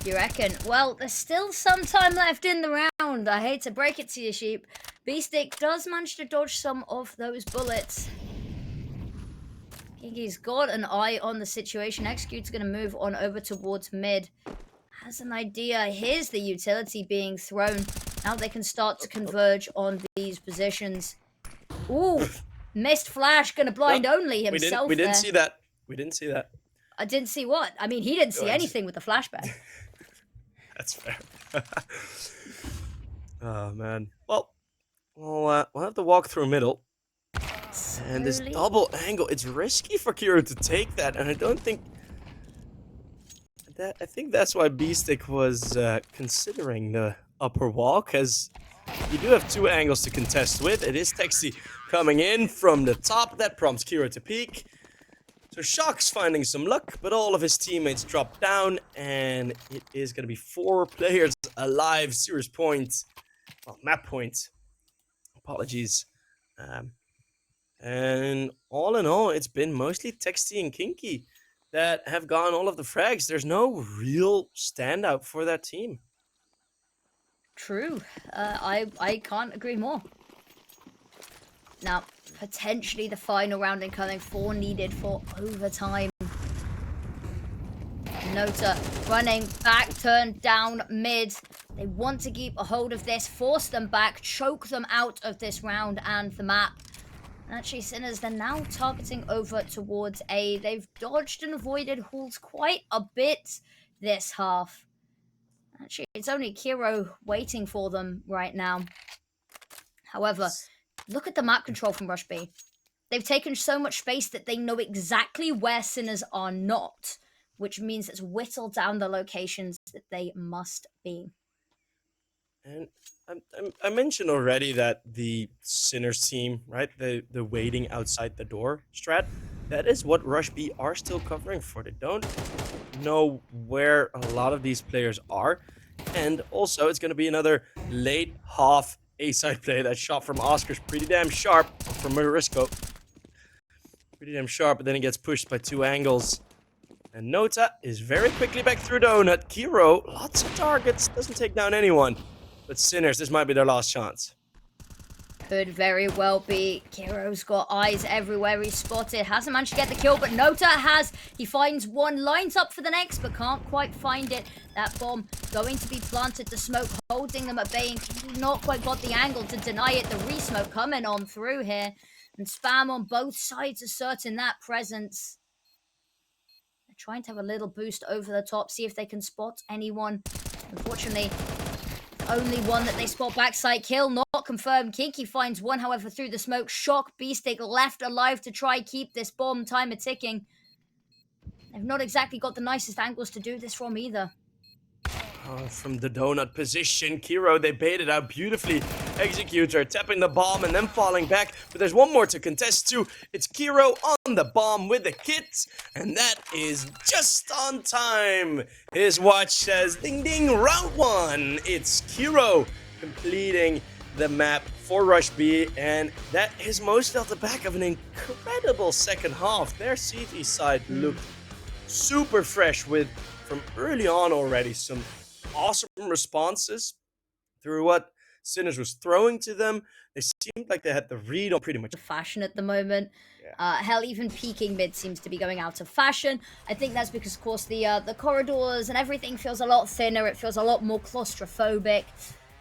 S2: You reckon? Well, there's still some time left in the round. I hate to break it to you, sheep. B-Stick does manage to dodge some of those bullets. Kinky's got an eye on the situation. Execute's going to move on over towards mid. Has an idea. Here's the utility being thrown. Now they can start to converge on these positions. Ooh, missed flash. Going to blind only himself.
S1: We didn't see that. We didn't see that.
S2: I didn't see what? I mean, he didn't see anything with the flashback.
S1: That's fair. Oh, man. Well, we'll have to walk through middle. And this double angle, it's risky for Kiro to take that, and I don't think that. I think that's why B-Stick was considering the upper wall, because you do have 2 angles to contest with. It is Texie coming in from the top. That prompts Kiro to peek. So Shock's finding some luck, but all of his teammates drop down, and it is going to be 4 players alive. Serious point. Well, map point. Apologies. And all in all, it's been mostly Texie and Kinky that have gotten all of the frags. There's no real standout for that team.
S2: True. I can't agree more. Now, potentially the final round incoming. 4 needed for overtime. Nota running back, turned down mid. They want to keep a hold of this, force them back, choke them out of this round and the map. And actually, Sinners, they're now targeting over towards A. They've dodged and avoided halls quite a bit this half. Actually, it's only Kiro waiting for them right now. However, look at the map control from Rush B. They've taken so much space that they know exactly where Sinners are not, which means it's whittled down the locations that they must be.
S1: And I mentioned already that the Sinners team, right, the waiting outside the door strat, that is what Rush B are still covering for. They don't know where a lot of these players are. And also, it's going to be another late half A-side play. That shot from Oscar's pretty damn sharp, from Marisco. Pretty damn sharp, but then he gets pushed by 2 angles. And Nota is very quickly back through Donut. Kiro, lots of targets, doesn't take down anyone. But Sinners, this might be their last chance.
S2: Could very well be. Kiro's got eyes everywhere. He's spotted. Hasn't managed to get the kill, but Nota has. He finds one, lines up for the next, but can't quite find it. That bomb going to be planted to smoke, holding them at bay. And Kinky not quite got the angle to deny it. The re-smoke coming on through here. And spam on both sides asserting that presence. They're trying to have a little boost over the top, see if they can spot anyone. Unfortunately, only one that they spot backside kill, not confirmed. Kinky finds one, however, through the smoke. Shock Beestick left alive to try keep this bomb timer ticking. They've not exactly got the nicest angles to do this from either.
S1: From the donut position, Kiro, they baited out beautifully. Executor tapping the bomb and then falling back. But there's one more to contest too. It's Kiro on the bomb with the kit. And that is just on time. His watch says, ding ding, round one. It's Kiro completing the map for Rush B. And that is mostly off the back of an incredible second half. Their CT side looked super fresh with, from early on already, some awesome responses through what Sinners was throwing to them. They seemed like they had the read on pretty much
S2: The fashion at the moment.
S1: Yeah.
S2: Hell, even peaking mid seems to be going out of fashion. I think that's because, of course, the corridors and everything feels a lot thinner. It feels a lot more claustrophobic.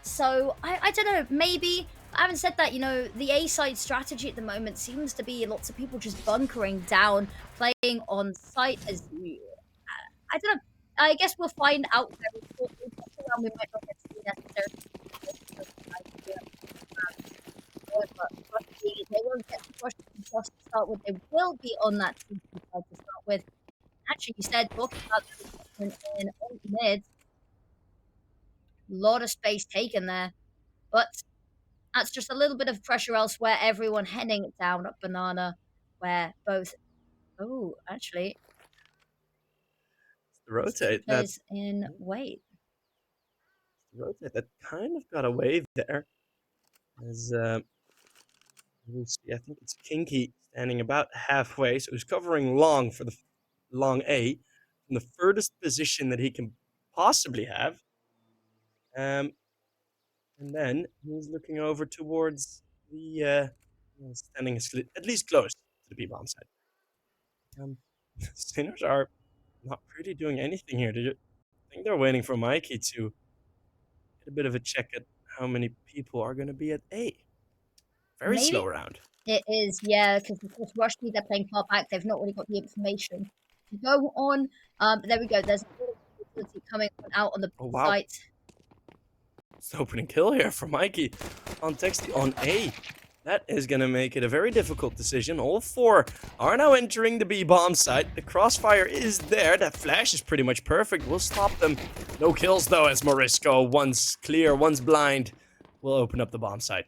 S2: So, I don't know, maybe, I haven't said that, you know, the A-side strategy at the moment seems to be lots of people just bunkering down, playing on site as you. I don't know. I guess we'll find out very shortly. We might not get to see necessarily. They won't get to push to start with. They will be on that team side to start with. Actually, you said talking about the in mid. A lot of space taken there. But that's just a little bit of pressure elsewhere. Everyone heading down at Banana, where both. Oh, actually,
S1: rotate
S2: is in wait.
S1: that kind of got away there. As we'll see, I think it's Kinky standing about halfway, so he's covering long for the long A from the furthest position that he can possibly have. And then he's looking over towards the standing at least close to the B bomb side. Sinners are not really doing anything here. I think they're waiting for Mikey to get a bit of a check at how many people are going to be at A. Very
S2: Maybe
S1: slow round.
S2: it is, yeah, because of course Rush B, they're playing far back. They've not really got the information to go on. There we go. There's a little utility coming out on the site.
S1: It's the opening kill here for Mikey on Texty on A. That is going to make it a very difficult decision. All four are now entering the B bomb site. The crossfire is there. That flash is pretty much perfect. We'll stop them. No kills though, as Morisco, one's clear, one's blind, will open up the bomb site.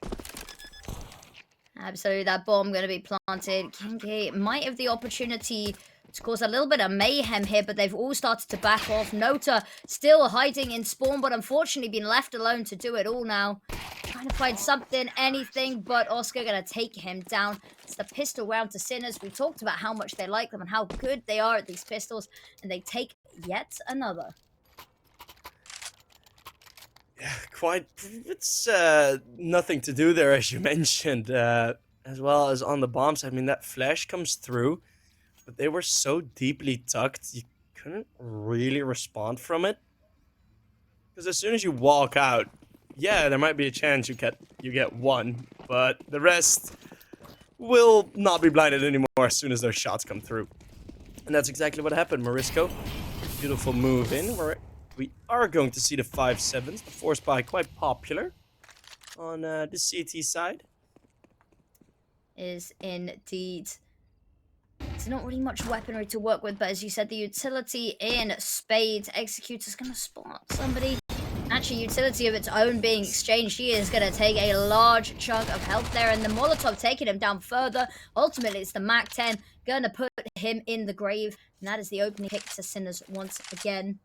S2: Absolutely, that bomb going to be planted. Kinky might have the opportunity to cause a little bit of mayhem here, but they've all started to back off. Nota still hiding in spawn, but unfortunately been left alone to do it all now. Trying to find something, anything, but Oscar going to take him down. It's the pistol round to Sinners. We talked about how much they like them and how good they are at these pistols, and they take yet another.
S1: Yeah, quite. It's nothing to do there, as you mentioned, as well as on the bombs. I mean, that flash comes through, but they were so deeply tucked, you couldn't really respond from it. Because as soon as you walk out, yeah, there might be a chance you get one, but the rest will not be blinded anymore as soon as those shots come through. And that's exactly what happened. Morisco, beautiful move in, where we are going to see the 5.7s. The force buy quite popular on the CT side.
S2: Is indeed. It's not really much weaponry to work with, but as you said, the utility in Spades. Executor's going to spot somebody. Actually, utility of its own being exchanged. He is going to take a large chunk of health there, and the Molotov taking him down further. Ultimately, it's the MAC-10 going to put him in the grave, and that is the opening kick to Sinners once again.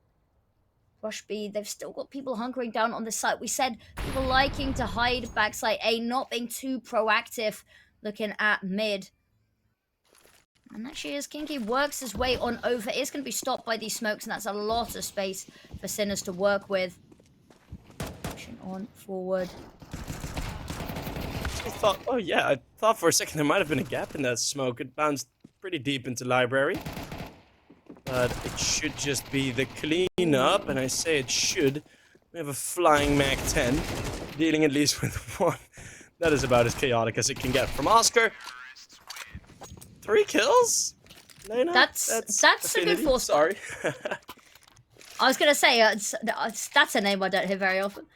S2: Rush B, they've still got people hunkering down on this site. We said people liking to hide backside A, not being too proactive, looking at mid. And actually, as Kinky works his way on over, is going to be stopped by these smokes, and that's a lot of space for Sinners to work with. Pushing on forward.
S1: I thought for a second there might have been a gap in that smoke. It bounced pretty deep into library. But it should just be the cleanup, and I say it should. We have a flying Mag 10, dealing at least with one. That is about as chaotic as it can get from Oscar. 3 kills? Lena?
S2: That's a good force.
S1: Sorry.
S2: I was gonna say that's a name I don't hear very often.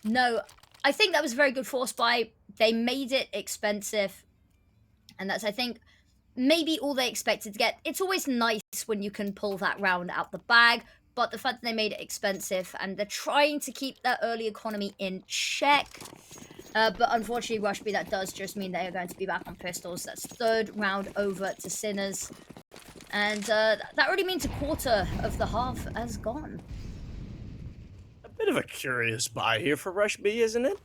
S2: No, I think that was a very good force buy. They made it expensive, and that's, I think, maybe all they expected to get. It's always nice when you can pull that round out the bag, but the fact that they made it expensive and they're trying to keep that early economy in check. But unfortunately, Rush B, that does just mean they are going to be back on pistols. That's 3rd round over to Sinners. And that already means a quarter of the half has gone.
S1: A bit of a curious buy here for Rush B, isn't it?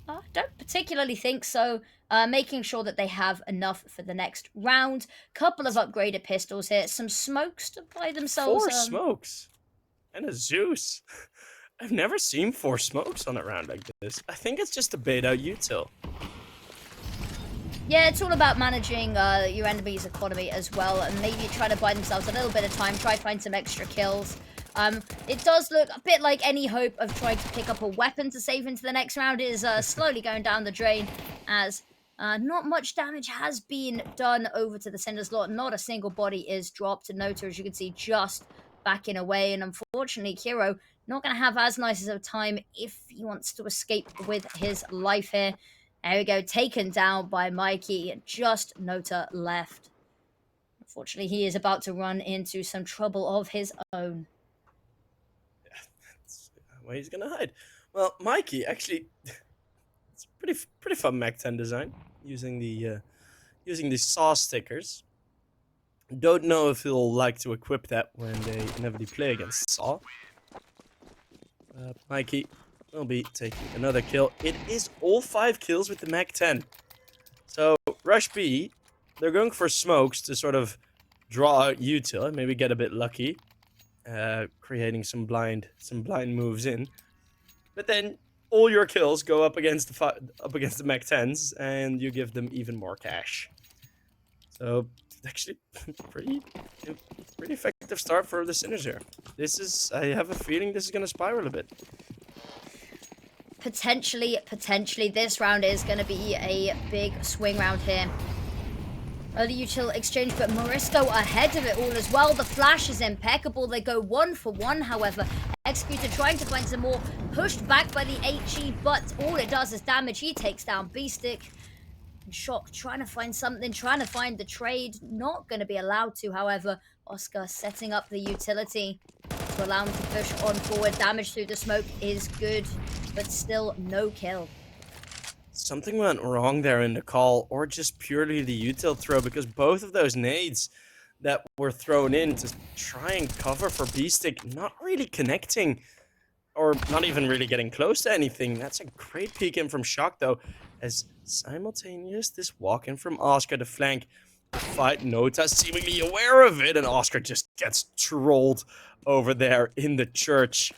S2: I don't particularly think so. Making sure that they have enough for the next round. Couple of upgraded pistols here. Some smokes to buy themselves.
S1: 4 smokes. And a Zeus. I've never seen 4 smokes on a round like this. I think it's just a bait out util.
S2: Yeah, it's all about managing your enemy's economy as well, and maybe try to buy themselves a little bit of time, try to find some extra kills. It does look a bit like any hope of trying to pick up a weapon to save into the next round is slowly going down the drain, as not much damage has been done over to the Cinder's lot. Not a single body is dropped. Nota, as you can see, just backing away, and unfortunately, Kiro not going to have as nice of a time if he wants to escape with his life here. There we go, taken down by Mikey, just Nota left. Unfortunately, he is about to run into some trouble of his own.
S1: Yeah, that's where he's gonna hide. Well, Mikey, actually, it's a pretty fun Mag 10 design, using the saw stickers. Don't know if he'll like to equip that when they inevitably play against saw. Mikey will be taking another kill. It is all 5 kills with the Mag 10. So, Rush B, they're going for smokes to sort of draw out util, maybe get a bit lucky, creating some blind moves in. But then all your kills go up against the Mag 10s, and you give them even more cash. So, actually, pretty effective start for the Sinners here. I have a feeling this is going to spiral a bit.
S2: Potentially, this round is going to be a big swing round here. The util exchange, but Morisco ahead of it all as well. The flash is impeccable. They go 1 for 1, however. Executor trying to find some more. Pushed back by the HE, but all it does is damage. He takes down B-Stick. Shock trying to find something, trying to find the trade. Not going to be allowed to, however. Oscar setting up the utility to allow him to push on forward. Damage through the smoke is good, but still no kill.
S1: Something went wrong there in the call, or just purely the util throw, because both of those nades that were thrown in to try and cover for B-Stick, not really connecting, or not even really getting close to anything. That's a great peek in from Shock, though, as simultaneous this walk in from Oscar to flank the fight. Nota seemingly aware of it, and Oscar just gets trolled over there in the church.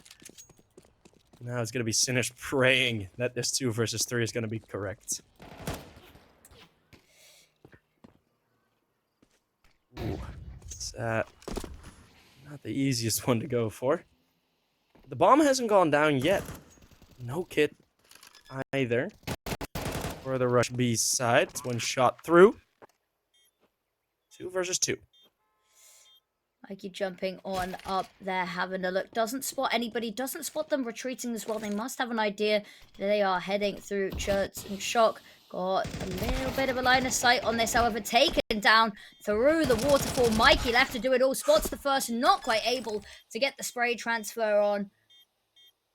S1: Now it's going to be Sinners praying that this 2 versus 3 is going to be correct. Ooh, it's not the easiest one to go for. The bomb hasn't gone down yet. No kit either for the Rush B side. It's 1 shot through. 2 versus 2.
S2: Mikey jumping on up there, having a look. Doesn't spot anybody, doesn't spot them retreating as well. They must have an idea that they are heading through church, and Shock got a little bit of a line of sight on this, however, taken down through the waterfall. Mikey left to do it all, spots the first, not quite able to get the spray transfer on.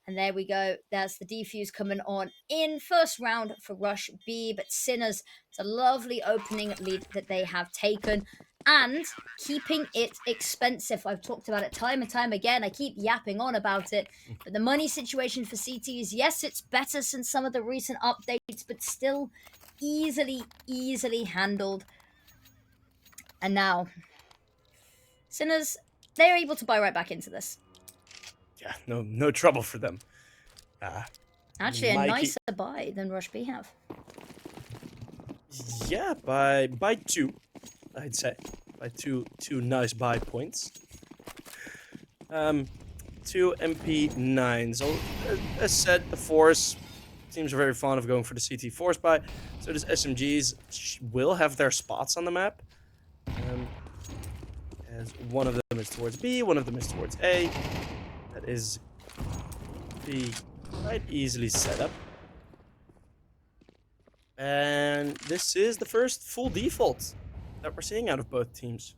S2: And there we go. That's the defuse coming on in. First round for Rush B, but Sinners, it's a lovely opening lead that they have taken. And keeping it expensive. I've talked about it time and time again. I keep yapping on about it. But the money situation for CTs, yes, it's better since some of the recent updates, but still easily handled. And now, Sinners, they're able to buy right back into this.
S1: Yeah, no trouble for them.
S2: Actually, a
S1: Mikey,
S2: nicer buy than Rush B have.
S1: yeah, by 2, I'd say. By two nice buy points. 2 MP9s. So, as said, the Force teams are very fond of going for the CT Force buy. So does SMGs will have their spots on the map. As one of them is towards B, one of them is towards A. That is be quite easily set up. And this is the first full default that we're seeing out of both teams.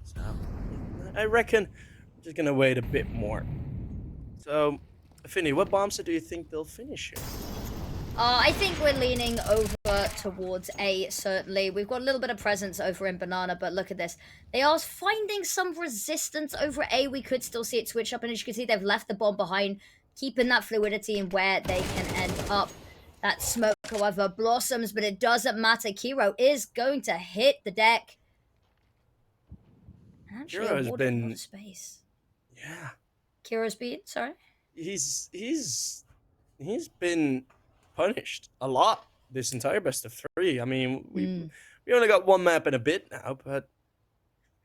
S1: So I reckon we're just gonna wait a bit more. So, Finny, what bombs do you think they'll finish here?
S2: I think we're leaning over towards A, certainly. We've got a little bit of presence over in Banana, but look at this. They are finding some resistance over A. We could still see it switch up, and as you can see, they've left the bomb behind, keeping that fluidity in where they can end up. That smoke, however, blossoms, but it doesn't matter. Kiro is going to hit the deck. Actually,
S1: Kiro has
S2: awarded a lot
S1: been...
S2: of space.
S1: Yeah.
S2: Kiro's beat, sorry?
S1: He's been punished a lot this entire best of 3. I mean, we only got one map and a bit now, but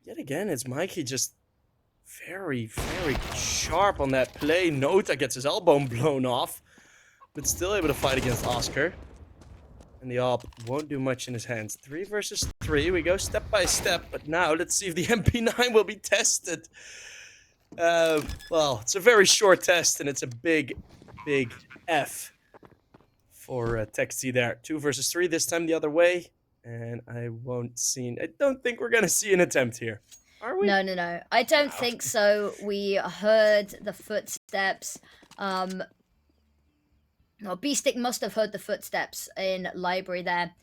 S1: yet again, it's Mikey just very, very sharp on that play. Nota gets his elbow blown off, but still able to fight against Oscar. And the AWP won't do much in his hands. 3 versus 3. We go step by step, but now let's see if the MP9 will be tested. Well, it's a very short test, and it's a big, big F for Texi there. 2 versus 3 this time the other way, and I don't think we're gonna see an attempt here. Are we?
S2: No. I don't think so. We heard the footsteps. No, B-Stick must have heard the footsteps in library there,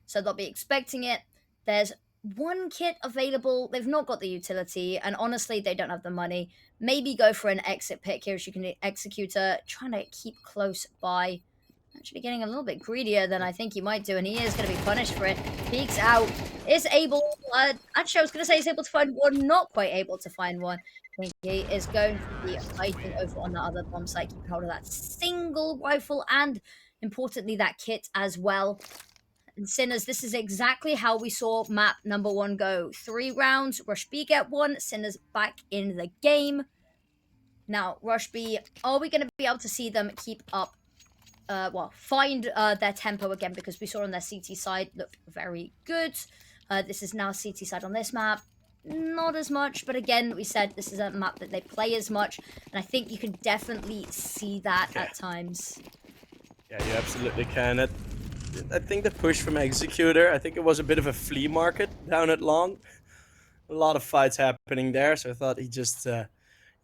S2: so they'll be expecting it. There's one kit available. They've not got the utility, and honestly, they don't have the money. Maybe go for an exit pick here, as you can Executor, trying to keep close by. Actually getting a little bit greedier than I think he might do, and he is going to be punished for it. Peeks out, is able, actually I was going to say he's able to find one, not quite able to find one. I think he is going to be fighting over on the other bomb site, keeping hold of that single rifle, and importantly that kit as well. And Sinners, this is exactly how we saw map number 1 go. 3 rounds, Rush B get 1, Sinners back in the game. Now, Rush B, are we going to be able to see them keep up find their tempo again, because we saw on their CT side look very good. This is now CT side on this map. Not as much, but again, we said this is a map that they play as much, and I think you can definitely see that at times.
S1: Yeah, you absolutely can. I think the push from Executor, I think it was a bit of a flea market down at Long. A lot of fights happening there, so I thought he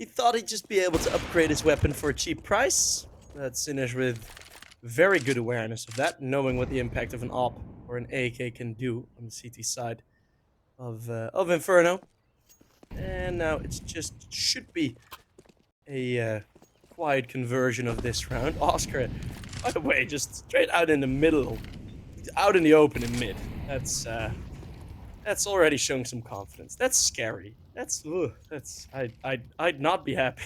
S1: thought he'd just be able to upgrade his weapon for a cheap price. That's Sinners with very good awareness of that, knowing what the impact of an AWP or an AK can do on the CT side of Inferno. And now it just should be a quiet conversion of this round. Oscar, by the way, just straight out in the middle, out in the open in mid. That's already showing some confidence. That's scary. I'd not be happy.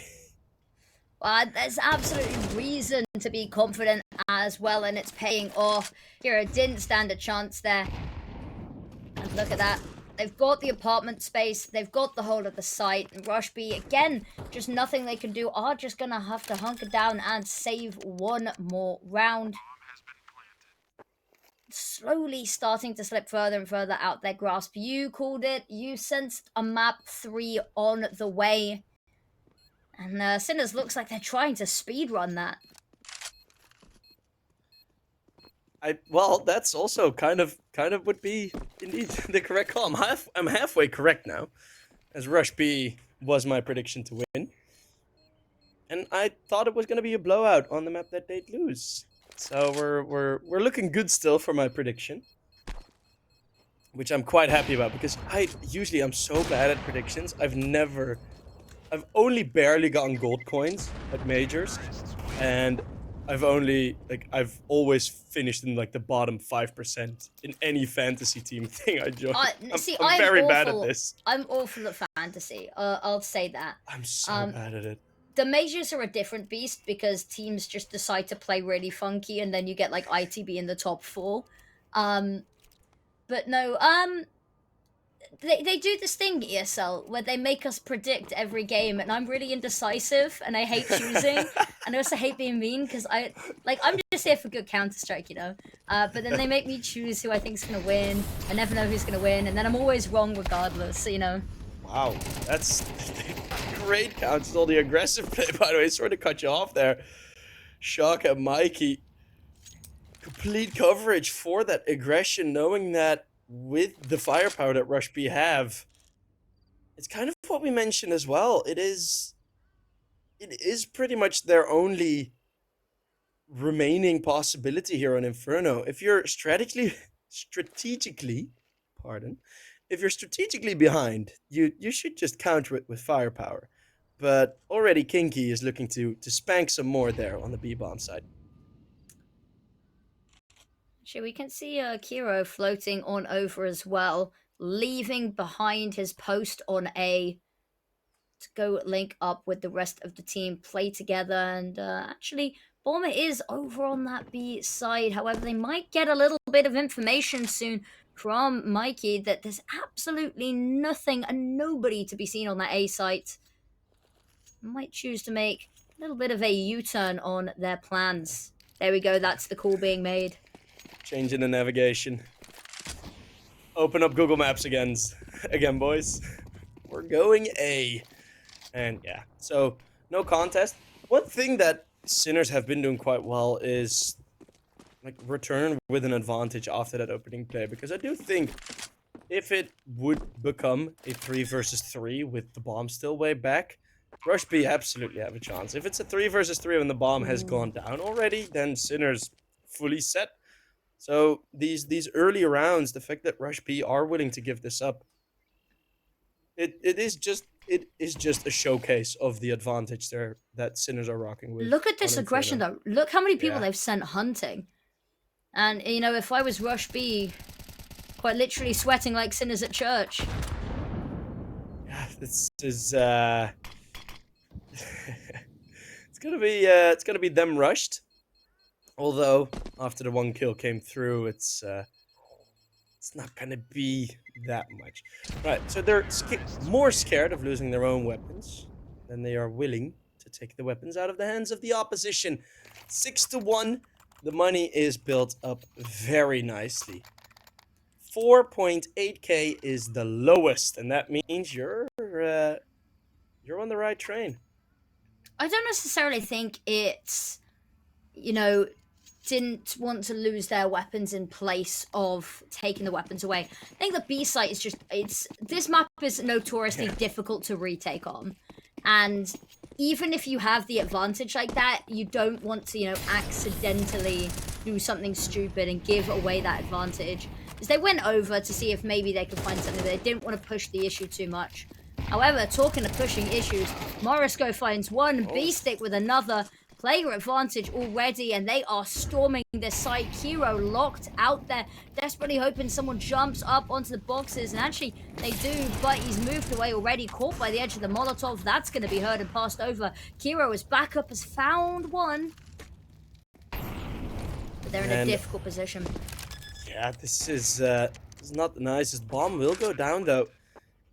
S2: There's absolutely reason to be confident as well, and it's paying off. Hero didn't stand a chance there. And look at that. They've got the apartment space. They've got the whole of the site. And Rush B, again, just nothing they can do. Are just going to have to hunker down and save one more round. Slowly starting to slip further and further out their grasp. You called it. You sensed a map 3 on the way. And Sinners looks like they're trying to speedrun that.
S1: Well, that's also kind of would be indeed the correct call. I'm halfway correct now, as Rush B was my prediction to win, and I thought it was going to be a blowout on the map that they'd lose. So we're looking good still for my prediction, which I'm quite happy about, because I'm so bad at predictions. I've only barely gotten gold coins at majors, and I've only like I've always finished in like the bottom 5% in any fantasy team thing I join.
S2: See,
S1: I'm very bad at this.
S2: I'm awful at fantasy. I'll say that.
S1: I'm so
S2: Um,
S1: bad at it.
S2: the majors are a different beast because teams just decide to play really funky, and then you get like ITB in the top four. Um, but no, they do this thing, ESL, where they make us predict every game, and I'm really indecisive, and I hate choosing, and I also hate being mean because I'm just here for good Counter Strike, you know. But then they make me choose who I think's gonna win. I never know who's gonna win, and then I'm always wrong regardless, you know.
S1: Wow, that's great counts. All the aggressive play, by the way. Sort of cut you off there. Shock at Mikey. Complete coverage for that aggression, knowing that with the firepower that Rush B have, it's kind of what we mentioned as well. It is pretty much their only remaining possibility here on Inferno. If you're strategically, pardon, if you're strategically behind, you should just counter it with firepower. But already Kinky is looking to spank some more there on the B bomb side.
S2: Actually, we can see Kiro floating on over as well, leaving behind his post on A to go link up with the rest of the team, play together, and actually, Bomber is over on that B side. However, they might get a little bit of information soon from Mikey that there's absolutely nothing and nobody to be seen on that A site. Might choose to make a little bit of a U-turn on their plans. There we go, that's the call being made.
S1: Changing the navigation. Open up Google Maps again, boys. We're going A. And yeah, so no contest. One thing that Sinners have been doing quite well is like return with an advantage after that opening play, because I do think if it would become a 3 versus 3 with the bomb still way back, Rush B absolutely have a chance. If it's a 3 versus 3 when the bomb has gone down already, then Sinners fully set. So these early rounds, the fact that Rush B are willing to give this up, it is just a showcase of the advantage there that Sinners are rocking with.
S2: Look at this aggression though. Look how many people
S1: Yeah.
S2: they've sent hunting. And you know, if I was Rush B, quite literally sweating like sinners at church.
S1: Yeah, this is it's gonna be them rushed. Although after the 1 kill came through, it's not gonna be that much. Right, so they're more scared of losing their own weapons than they are willing to take the weapons out of the hands of the opposition. 6-1. The money is built up very nicely. 4.8k is the lowest, and that means you're on the right train.
S2: I don't necessarily think it's, you know, didn't want to lose their weapons in place of taking the weapons away. I think the B site is just, this map is notoriously difficult to retake on. And even if you have the advantage like that, you don't want to, you know, accidentally do something stupid and give away that advantage. Because they went over to see if maybe they could find something. They didn't want to push the issue too much. However, talking of pushing issues, Morisco finds one, B-Stick with another. Player advantage already, and they are storming this side. Kiro locked out there, desperately hoping someone jumps up onto the boxes, and actually they do, but he's moved away already, caught by the edge of the Molotov. That's going to be heard and passed over. Kiro is back up, has found one, but they're in a difficult position.
S1: Yeah, this is not the nicest. Bomb will go down though,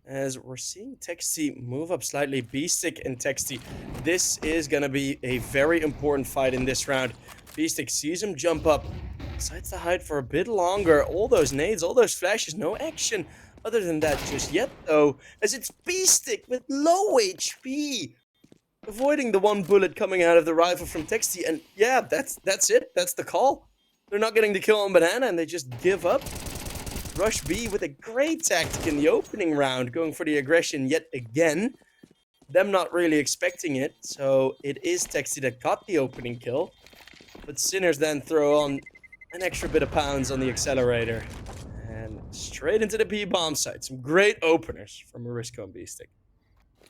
S1: as we're seeing Texty move up slightly. B-Stick and Texty. This is going to be a very important fight in this round. B-Stick sees him jump up, decides to hide for a bit longer. All those nades, all those flashes, no action other than that just yet, though, as it's B-Stick with low HP, avoiding the 1 bullet coming out of the rifle from Texty. And yeah, that's it. That's the call. They're not getting the kill on Banana, and they just give up. Rush B with a great tactic in the opening round, going for the aggression yet again. Them not really expecting it, so it is Texty that got the opening kill. But Sinners then throw on an extra bit of pounds on the accelerator. And straight into the B-bomb site. Some great openers from Morisco and B-Stick.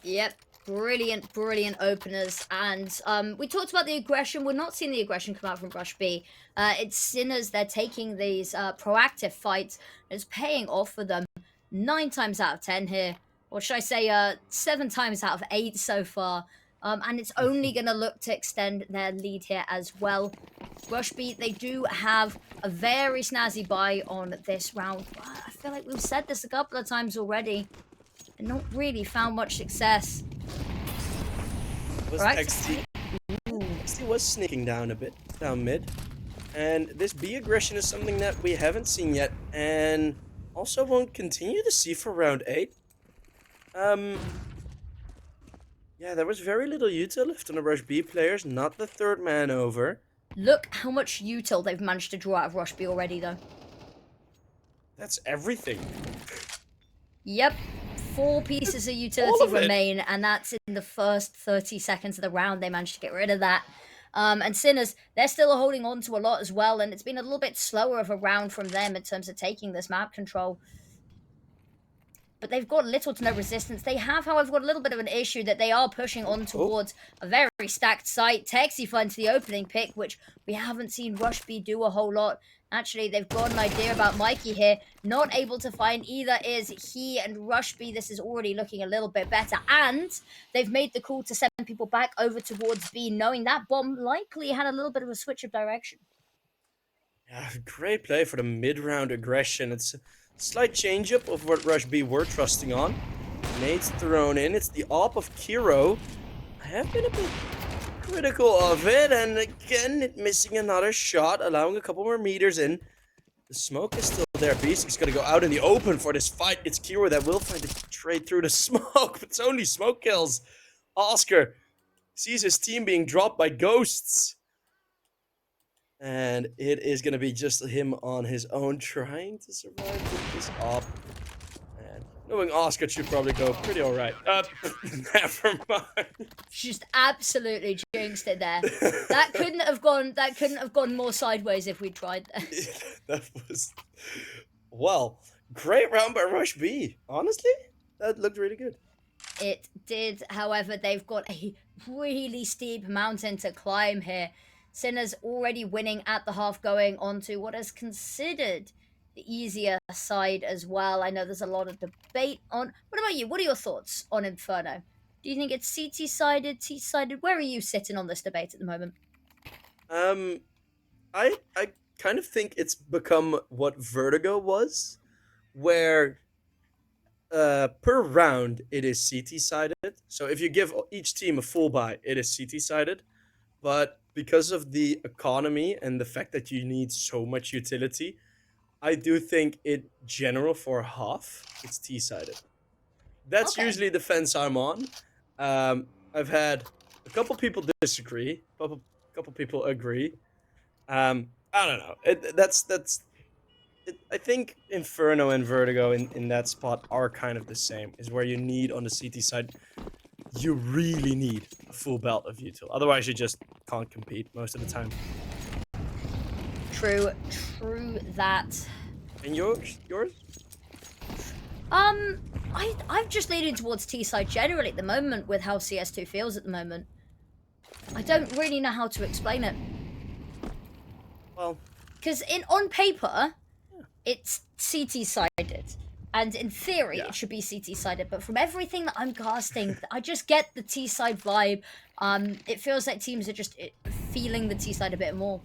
S2: Yep, Brilliant, brilliant openers. And we talked about the aggression. We're not seeing the aggression come out from Rush B. It's Sinners. They're taking these proactive fights. It's paying off for them 9 times out of 10 here. Or should I say 7 times out of 8 so far. And it's only going to look to extend their lead here as well. Rush B, they do have a very snazzy buy on this round. I feel like we've said this a couple of times already. And not really found much success.
S1: Was
S2: Right.
S1: XT was sneaking down a bit, down mid. And this B aggression is something that we haven't seen yet, and also won't continue to see for round 8. Yeah, there was very little util left on the Rush B players, not the third man over.
S2: Look how much util they've managed to draw out of Rush B already, though.
S1: That's everything.
S2: Yep. 4 pieces of utility remain, and that's in the first 30 seconds of the round. They managed to get rid of that. And Sinners, they're still holding on to a lot as well, and it's been a little bit slower of a round from them in terms of taking this map control. But they've got little to no resistance. They have, however, got a little bit of an issue that they are pushing on towards a very stacked site. Texi finds the opening pick, which we haven't seen Rush B do a whole lot. Actually, they've got an idea about majky here. Not able to find either is he and Rush B. This is already looking a little bit better. And they've made the call to send people back over towards B, knowing that bomb likely had a little bit of a switch of direction.
S1: Yeah, great play for the mid-round aggression. It's a slight change-up of what Rush B were trusting on. Nade's thrown in. It's the AWP of Kiro. I have been a bit critical of it, and again, it missing another shot, allowing a couple more meters in. The smoke is still there. Beast's gonna go out in the open for this fight. It's Kiro that will find a trade through the smoke, but it's only smoke kills. Oscar sees his team being dropped by ghosts. And it is going to be just him on his own trying to survive with this op. And knowing Oscar should probably go pretty alright. Never mind.
S2: Just absolutely jinxed it there. That couldn't have gone more sideways if we tried that.
S1: That was, well, great round by Rush B. Honestly, that looked really good.
S2: It did, however, they've got a really steep mountain to climb here. Sinners already winning at the half, going on to what is considered the easier side as well. I know there's a lot of debate on. What about you? What are your thoughts on Inferno? Do you think it's CT-sided, T-sided? Where are you sitting on this debate at the moment?
S1: I kind of think it's become what Vertigo was, where per round it is CT-sided. So if you give each team a full buy, it is CT-sided. But because of the economy and the fact that you need so much utility, I do think in general for half, it's T-sided. That's usually the fence I'm on. I've had a couple people disagree, a couple people agree. I don't know. I think Inferno and Vertigo in that spot are kind of the same. Is where you need on the CT side, you really need a full belt of util. Otherwise, you just can't compete most of the time.
S2: True that.
S1: And yours?
S2: I'm just leaning towards T-side generally at the moment with how CS2 feels at the moment. I don't really know how to explain it.
S1: Well,
S2: because on paper, it's CT-sided. And in theory, it should be CT-sided. But from everything that I'm casting, I just get the T-side vibe. It feels like teams are just feeling the T-side a bit more.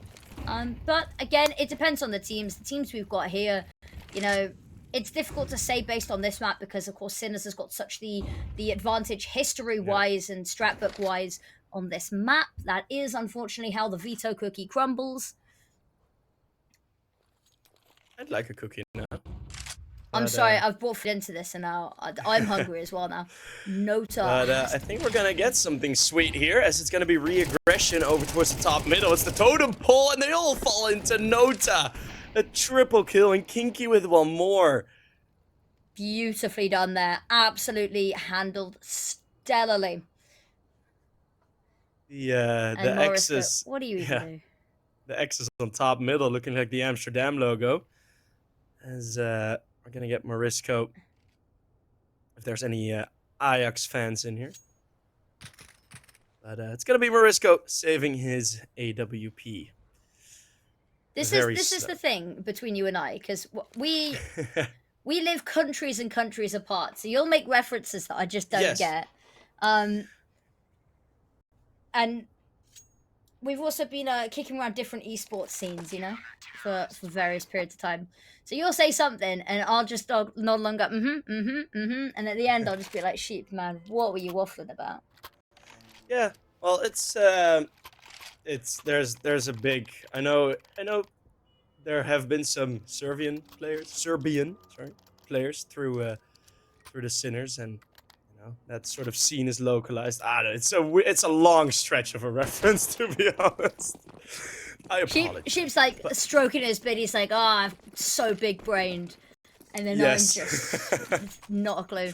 S2: But again, it depends on the teams. The teams we've got here, you know, it's difficult to say based on this map because, of course, Sinners has got such the advantage history-wise and strat book-wise on this map. That is, unfortunately, how the veto cookie crumbles.
S1: I'd like a cookie now.
S2: I'm sorry, I've brought food into this and now I'm hungry as well now. Nota.
S1: But I think we're going to get something sweet here as it's going to be re-aggression over towards the top middle. It's the totem pole and they all fall into Nota. A triple kill and Kinky with one more.
S2: Beautifully done there. Absolutely handled stellarly.
S1: The X is...
S2: What do you even do?
S1: The X is on top middle looking like the Amsterdam logo. As we're going to get Morisco. If there's any Ajax fans in here. But it's going to be Morisco saving his AWP.
S2: This
S1: Very
S2: is the thing between you and I, because we live countries and countries apart. So you'll make references that I just don't
S1: Yes.
S2: get. And we've also been kicking around different esports scenes, you know, for various periods of time. So you'll say something, and I'll just nod along, go, and at the end, I'll just be like, "Sheep, man, what were you waffling about?"
S1: Yeah. Well, there's a big. I know there have been some Serbian players through the Sinners, and that sort of scene is localized. I don't know, it's a long stretch of a reference, to be honest. I apologize.
S2: Sheep's like
S1: but
S2: stroking his beard. He's like, "Oh, I'm so big brained," and then I'm just not a clue.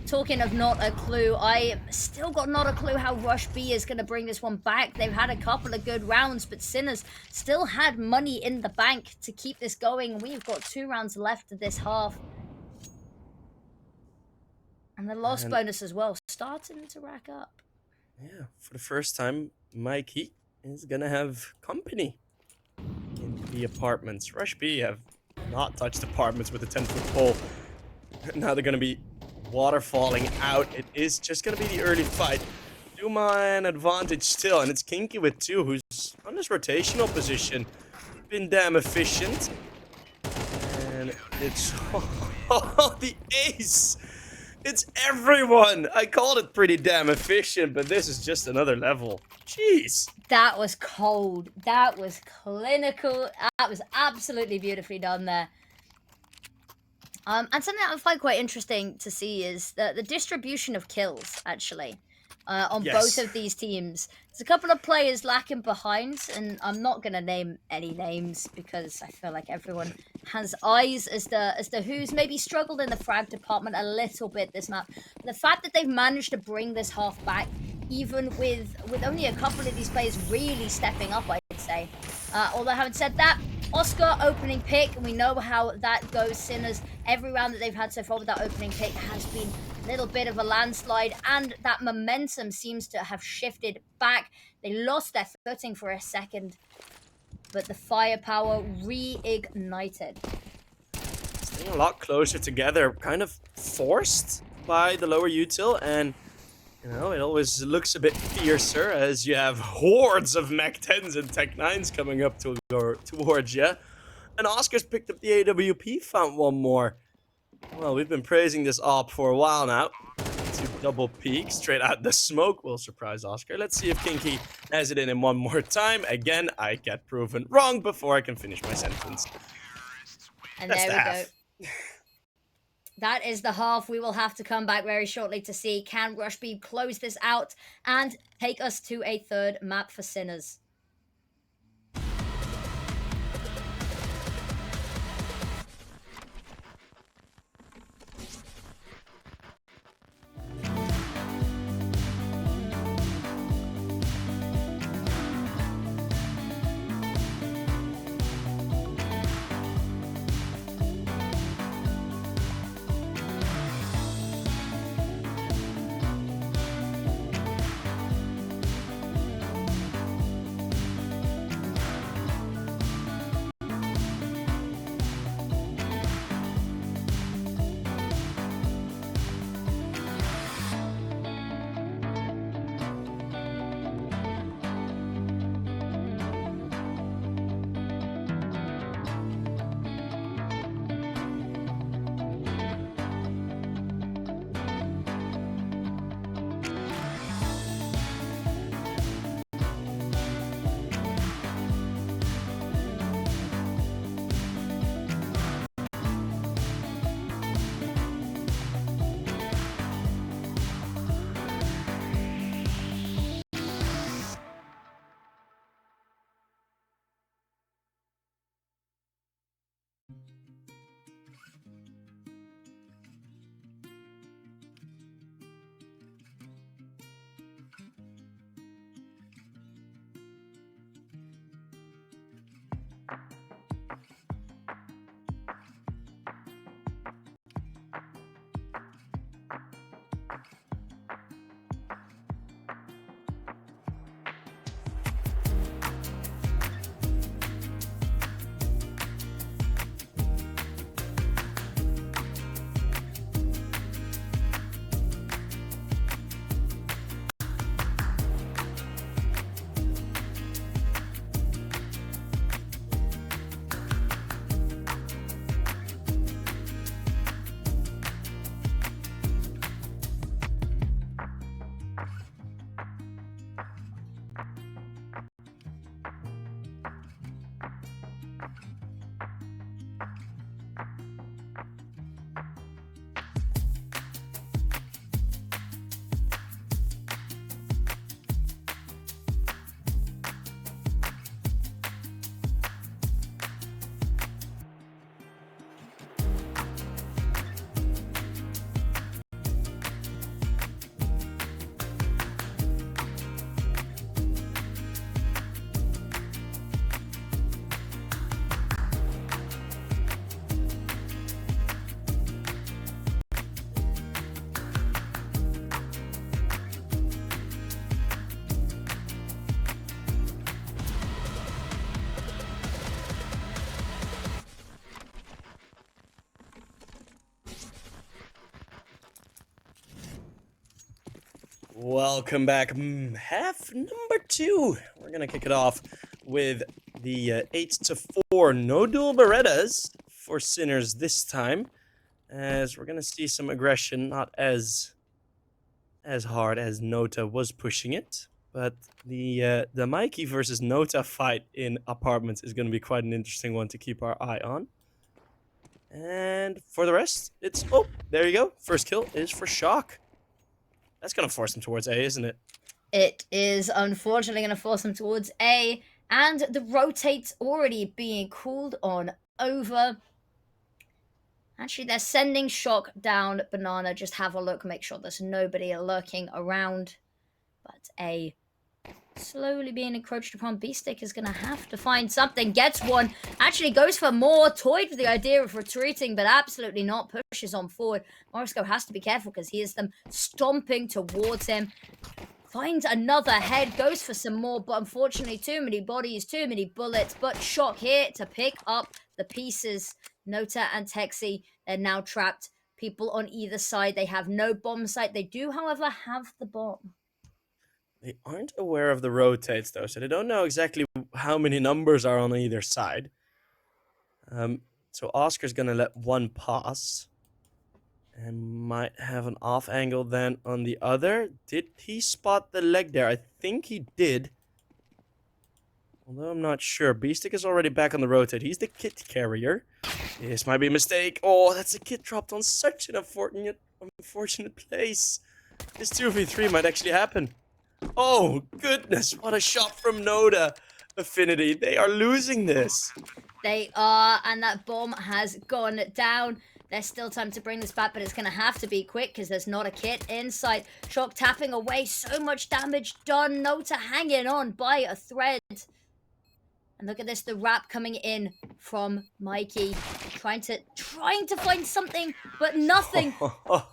S2: Talking of not a clue, I still got not a clue how Rush B is going to bring this one back. They've had a couple of good rounds, but Sinners still had money in the bank to keep this going. We've got 2 rounds left of this half. And the loss bonus as well, starting to rack up.
S1: Yeah, for the first time, Mikey is going to have company in the apartments. Rush B have not touched apartments with a 10-foot pole. Now they're going to be waterfalling out. It is just going to be the early fight. Duma an advantage still, and it's Kinky with 2, who's on this rotational position. Been damn efficient. And it's... Oh, the ace! It's everyone! I called it pretty damn efficient, but this is just another level. Jeez.
S2: That was cold. That was clinical. That was absolutely beautifully done there. And something that I find quite interesting to see is the distribution of kills, actually, on both of these teams. There's a couple of players lacking behind, and I'm not going to name any names because I feel like everyone has eyes as to who's maybe struggled in the frag department a little bit this map. The fact that they've managed to bring this half back, even with only a couple of these players really stepping up, I'd say. Although having said that, Oscar opening pick, and we know how that goes. Sinners, every round that they've had so far with that opening pick has been a little bit of a landslide, and that momentum seems to have shifted back. They lost their footing for a second, but the firepower reignited.
S1: Staying a lot closer together, kind of forced by the lower util, and it always looks a bit fiercer as you have hordes of Mech 10s and Tech 9s coming up towards you. And Oscar's picked up the AWP, found one more. Well, we've been praising this AWP for a while now. To double peek straight out the smoke will surprise Oscar. Let's see if Kinky has it in one more time. Again, I get proven wrong before I can finish my sentence.
S2: And there we go. That is the half. We will have to come back very shortly to see can Rush B close this out and take us to a third map for Sinners.
S1: Welcome back. Half number 2. We're gonna kick it off with the 8-4 no dual Berettas for Sinners this time, as we're gonna see some aggression, not as hard as Nota was pushing it, but the Mikey versus Nota fight in apartments is gonna be quite an interesting one to keep our eye on. And for the rest, it's there you go. First kill is for Shock. That's gonna force him towards A, isn't it?
S2: It is unfortunately going to force them towards A, and the rotate's already being called on over. Actually, they're sending Shock down Banana. Just have a look, make sure there's nobody lurking around. But A slowly being encroached upon. B-Stick is going to have to find something. Gets one. Actually goes for more. Toyed with the idea of retreating, but absolutely not. Pushes on forward. Morisco has to be careful because he is them stomping towards him. Finds another head. Goes for some more, but unfortunately too many bodies, too many bullets. But Shock here to pick up the pieces. Nota and Texi, they're now trapped. People on either side. They have no bomb sight. They do, however, have the bomb.
S1: They aren't aware of the rotates, though, so they don't know exactly how many numbers are on either side. So Oscar's gonna let one pass. And might have an off angle then on the other. Did he spot the leg there? I think he did. Although I'm not sure. Beastick is already back on the rotate. He's the kit carrier. This might be a mistake. Oh, that's a kit dropped on such an unfortunate place. This 2v3 might actually happen. Oh, goodness. What a shot from Noda. Affinity. They are losing this.
S2: They are, and that bomb has gone down. There's still time to bring this back, but it's going to have to be quick because there's not a kit in sight. Shock tapping away. So much damage done. Nota hanging on by a thread. And look at this, the wrap coming in from Mikey. Trying to find something, but nothing.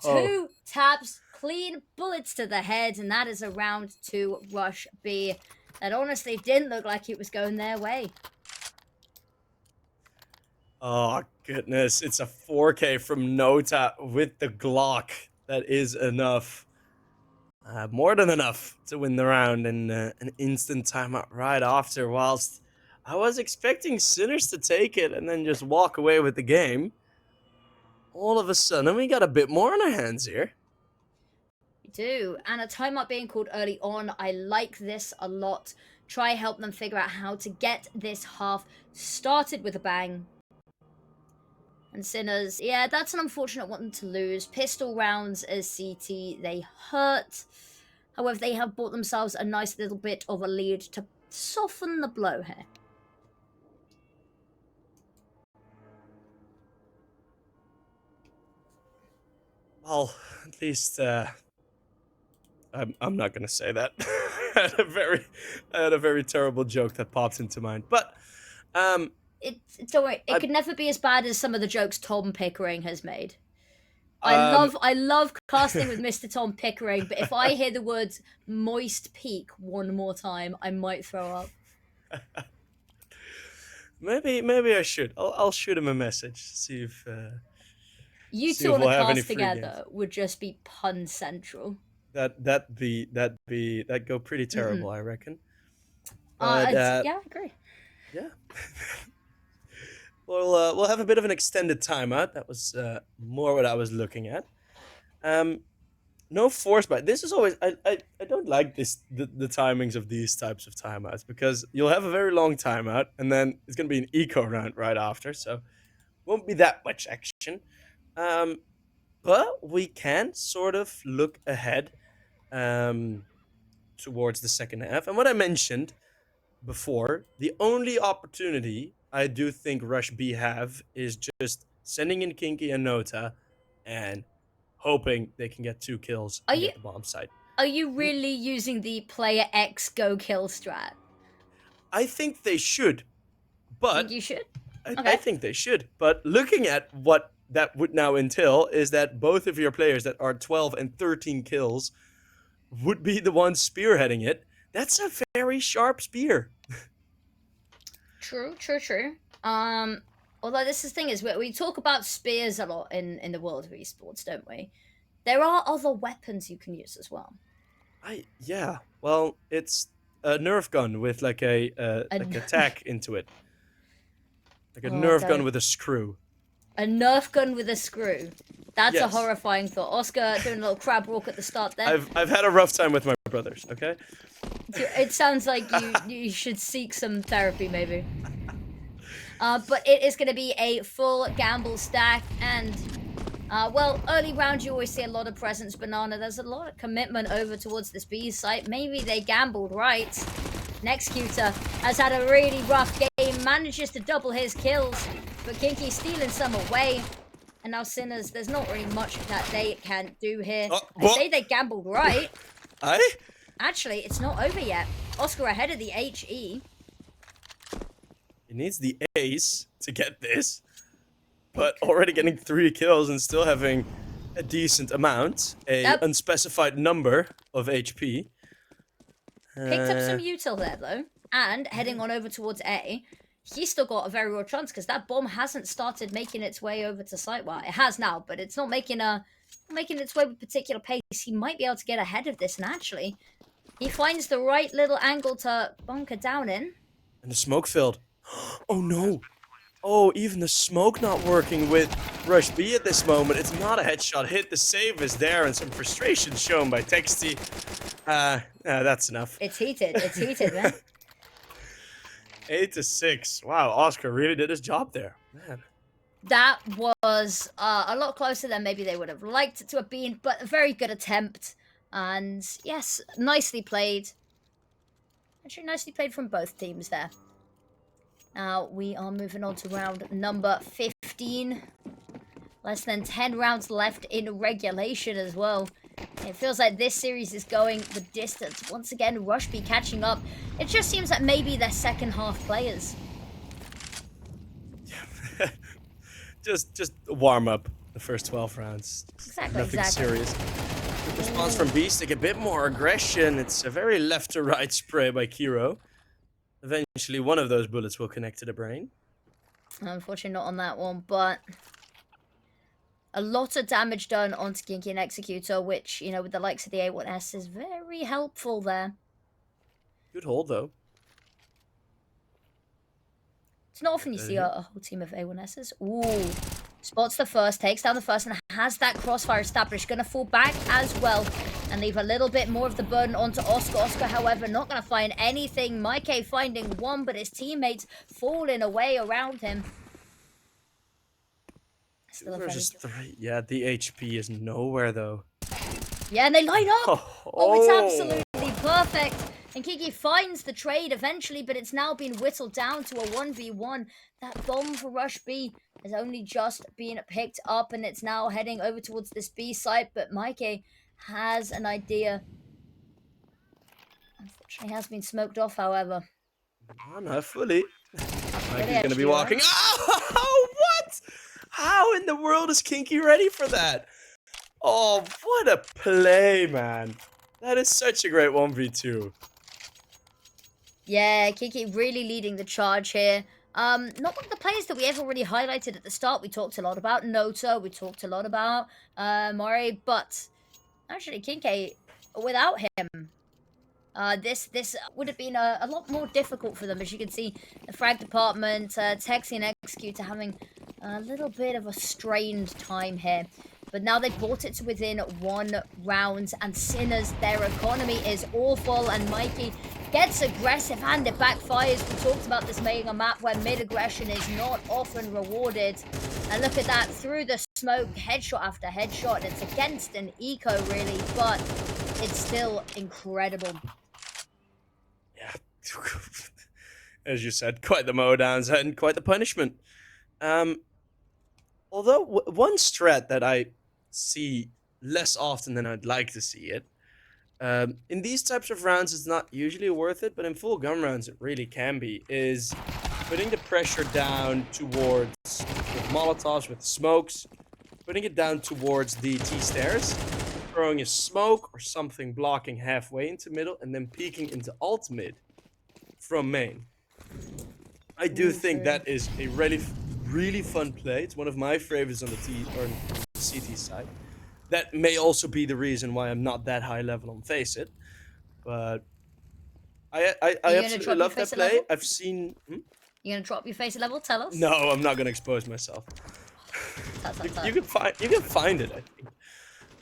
S2: 2 taps, clean bullets to the head, and that is a round 2 rush B. That honestly didn't look like it was going their way.
S1: Oh, goodness. It's a 4K from Nota with the Glock. That is enough. More than enough to win the round in an instant timeout right after. Whilst I was expecting Sinners to take it and then just walk away with the game, all of a sudden we got a bit more on our hands here.
S2: We do. And a timeout being called early on. I like this a lot. Try help them figure out how to get this half started with a bang. And Sinners, yeah, that's an unfortunate one to lose. Pistol rounds as CT, they hurt. However, they have bought themselves a nice little bit of a lead to soften the blow here.
S1: Well, at least I'm not gonna say that. I had a very terrible joke that popped into mind, but
S2: don't worry, it could never be as bad as some of the jokes Tom Pickering has made. I love casting with Mr. Tom Pickering, but if I hear the words moist peak one more time, I might throw up.
S1: maybe I should. I'll shoot him a message. See if
S2: you two on a cast together would just be pun central.
S1: That'd go pretty terrible, I reckon.
S2: But, yeah, I agree.
S1: Yeah. We'll have a bit of an extended timeout. That was more what I was looking at. No force bite. This is always I don't like the timings of these types of timeouts because you'll have a very long timeout and then it's gonna be an eco round right after, so won't be that much action. But we can sort of look ahead towards the second half. And what I mentioned before, the only opportunity I do think Rush B have is just sending in Kinky and Nota and hoping they can get 2 kills and get the bomb site.
S2: Are you really using the player X go kill strat?
S1: I think they should, but
S2: think you should?
S1: I think they should. But looking at what that would now entail is that both of your players that are 12 and 13 kills would be the ones spearheading it. That's a very sharp spear.
S2: True. Although this is the thing is, we talk about spears a lot in the world of esports, don't we? There are other weapons you can use as well.
S1: Yeah. Well, it's a Nerf gun with like a like a
S2: A,
S1: tack into it, like a
S2: oh,
S1: Nerf gun
S2: don't.
S1: with a screw.
S2: A Nerf gun with a screw. That's a
S1: Yes.
S2: horrifying thought. Oscar doing a little crab walk at the start there.
S1: I've had a rough time with my brothers. Okay.
S2: It sounds like you should seek some therapy, maybe. But it is going to be a full gamble stack, and well, early round you always see a lot of presence, Banana. There's a lot of commitment over towards this B site. Maybe they gambled right. Executor has had a really rough game, manages to double his kills, but Kinky stealing some away. And now Sinners, there's not really much that they can do here.
S1: Oh,
S2: I say they gambled right.
S1: I.
S2: Actually, it's not over yet. Oscar ahead of the HE.
S1: He needs the ace to get this, but already getting 3 kills and still having a decent amount, a unspecified number of HP.
S2: Picked up some util there though, and heading on over towards A. He's still got a very real chance because that bomb hasn't started making its way over to site. Well, it has now, but it's not making its way with particular pace. He might be able to get ahead of this, and actually, he finds the right little angle to bunker down in.
S1: And the smoke filled. Oh no! Oh, even the smoke not working with Rush B at this moment. It's not a headshot hit. The save is there, and some frustration shown by Texty. That's enough.
S2: It's heated. It's heated, man.
S1: 8-6. Wow, Oscar really did his job there, man.
S2: That was a lot closer than maybe they would have liked it to have been, but a very good attempt. And yes, nicely played. Actually, nicely played from both teams there. Now we are moving on to round number 15. Less than 10 rounds left in regulation as well. It feels like this series is going the distance. Once again, Rush B catching up. It just seems that maybe they're second half players.
S1: just warm up the first 12 rounds. Nothing serious. Good response from Beastic, a bit more aggression. It's a very left to right spray by Kiro. Eventually, one of those bullets will connect to the brain.
S2: Unfortunately, not on that one, but a lot of damage done onto Kinky and Executor, which, you know, with the likes of the A1S is very helpful there.
S1: Good hold, though.
S2: It's not often you see a whole team of A1Ss. Ooh. Spots the first, takes down the first, and has that crossfire established. Going to fall back as well and leave a little bit more of the burden onto Oscar. Oscar, however, not going to find anything. majky finding one, but his teammates falling away around him. Still
S1: versus 3. Yeah, the HP is nowhere, though.
S2: Yeah, and they line up. Oh, it's absolutely perfect. And Kiki finds the trade eventually, but it's now been whittled down to a 1v1. That bomb for Rush B has only just been picked up, and it's now heading over towards this B site, but majky has an idea. Unfortunately, has been smoked off, however.
S1: Oh, not fully. majky's gonna be walking. Oh, what? How in the world is Kinky ready for that? Oh, what a play, man. That is such a great 1v2.
S2: Yeah, Kiki really leading the charge here. Not one of the players that we ever really highlighted at the start. We talked a lot about Noto, we talked a lot about Mori, but actually Kinky, without him, this would have been a lot more difficult for them. As you can see, the frag department, Texi and Executor having a little bit of a strained time here. But now they've brought it to within 1 round, and Sinners, their economy is awful, and majky gets aggressive and it backfires. We talked about this being a map where mid-aggression is not often rewarded. And look at that, through the smoke, headshot after headshot, and it's against an eco really, but it's still incredible.
S1: Yeah. As you said, quite the mowdowns and quite the punishment. Although one strat that I see less often than I'd like to see it, in these types of rounds it's not usually worth it, but in full gun rounds it really can be, is putting the pressure down towards, with Molotovs, with smokes, putting it down towards the T-stairs, throwing a smoke or something blocking halfway into middle, and then peeking into alt mid from main. I do think that is a really fun play. It's one of my favorites on the CT side. That may also be the reason why I'm not that high level on Face It. But I
S2: Are you gonna
S1: absolutely
S2: drop your
S1: love that
S2: face at
S1: play.
S2: level?
S1: I've seen.
S2: You gonna drop your face at level? Tell us.
S1: No, I'm not gonna expose myself.
S2: Tut, tut,
S1: you,
S2: tut.
S1: you can find it. I think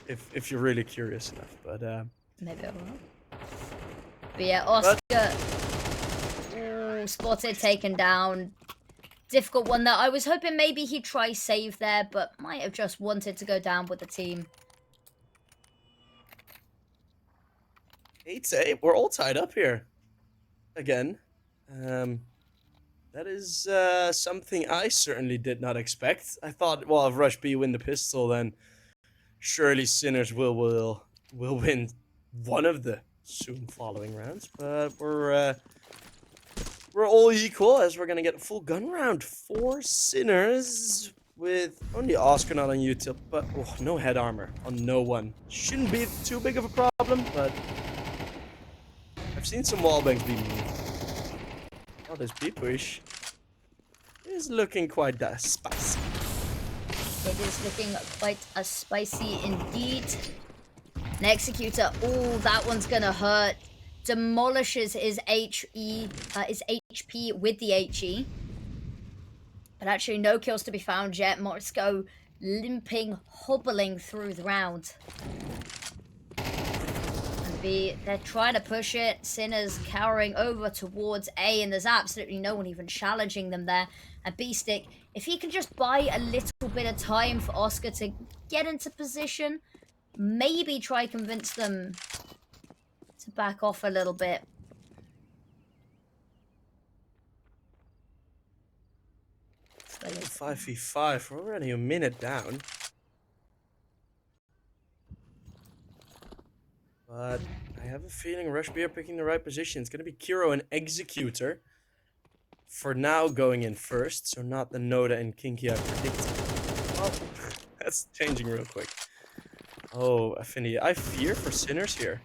S1: if you're really curious enough. But
S2: Maybe I will. But yeah,
S1: but
S2: Oscar. Ooh, spotted, taken down. Difficult one there. I was hoping maybe he'd try save there, but might have just wanted to go down with the team.
S1: 8-8. We're all tied up here again. Um, that is something I certainly did not expect. I thought, well, if Rush B win the pistol, then surely Sinners will win one of the soon following rounds. But we're all equal as we're gonna get a full gun round for Sinners with only Oscar not on YouTube, but no head armor on no one. Shouldn't be too big of a problem, but I've seen some wallbangs be moved. Oh, this B push is looking quite spicy.
S2: It is looking quite a spicy indeed. An Executor. Oh, that one's gonna hurt. Demolishes his his HP with the HE. But actually, no kills to be found yet. Morisco limping, hobbling through the round. And B, they're trying to push it. Sinners cowering over towards A, and there's absolutely no one even challenging them there. And B-Stick, if he can just buy a little bit of time for Oscar to get into position, maybe try convince them to back off a little bit.
S1: 5v5. We're already a minute down. But I have a feeling Rush B are picking the right position. It's going to be Kiro and Executor. For now, going in first, so not the Noda and Kinky I predicted. Oh, that's changing real quick. Oh, Affinity. I fear for Sinners here.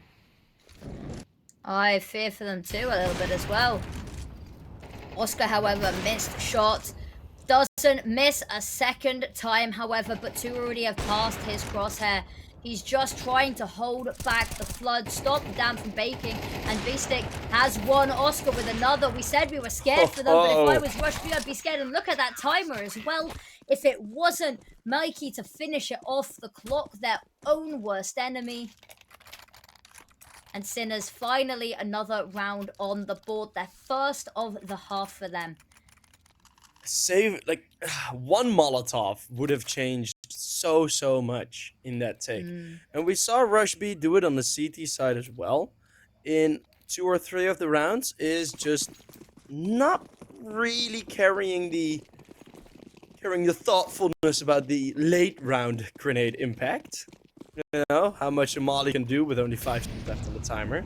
S2: I fear for them too a little bit as well. Oscar, however, missed shot. Doesn't miss a second time, however, but two already have passed his crosshair. He's just trying to hold back the flood, stop the dam from baking, and V-Stick has one. Oscar with another. We said we were scared for them, but if I was Rush B, I'd be scared. And look at that timer as well. If it wasn't Mikey to finish it off, the clock, their own worst enemy. And Sinners finally another round on the board. Their first of the half for them.
S1: Save, like, one Molotov would have changed so much in that take. And we saw Rush B do it on the CT side as well. In 2 or 3 of the rounds, is just not really carrying the thoughtfulness about the late round grenade impact. You know, how much a molly can do with only 5 seconds left on the timer.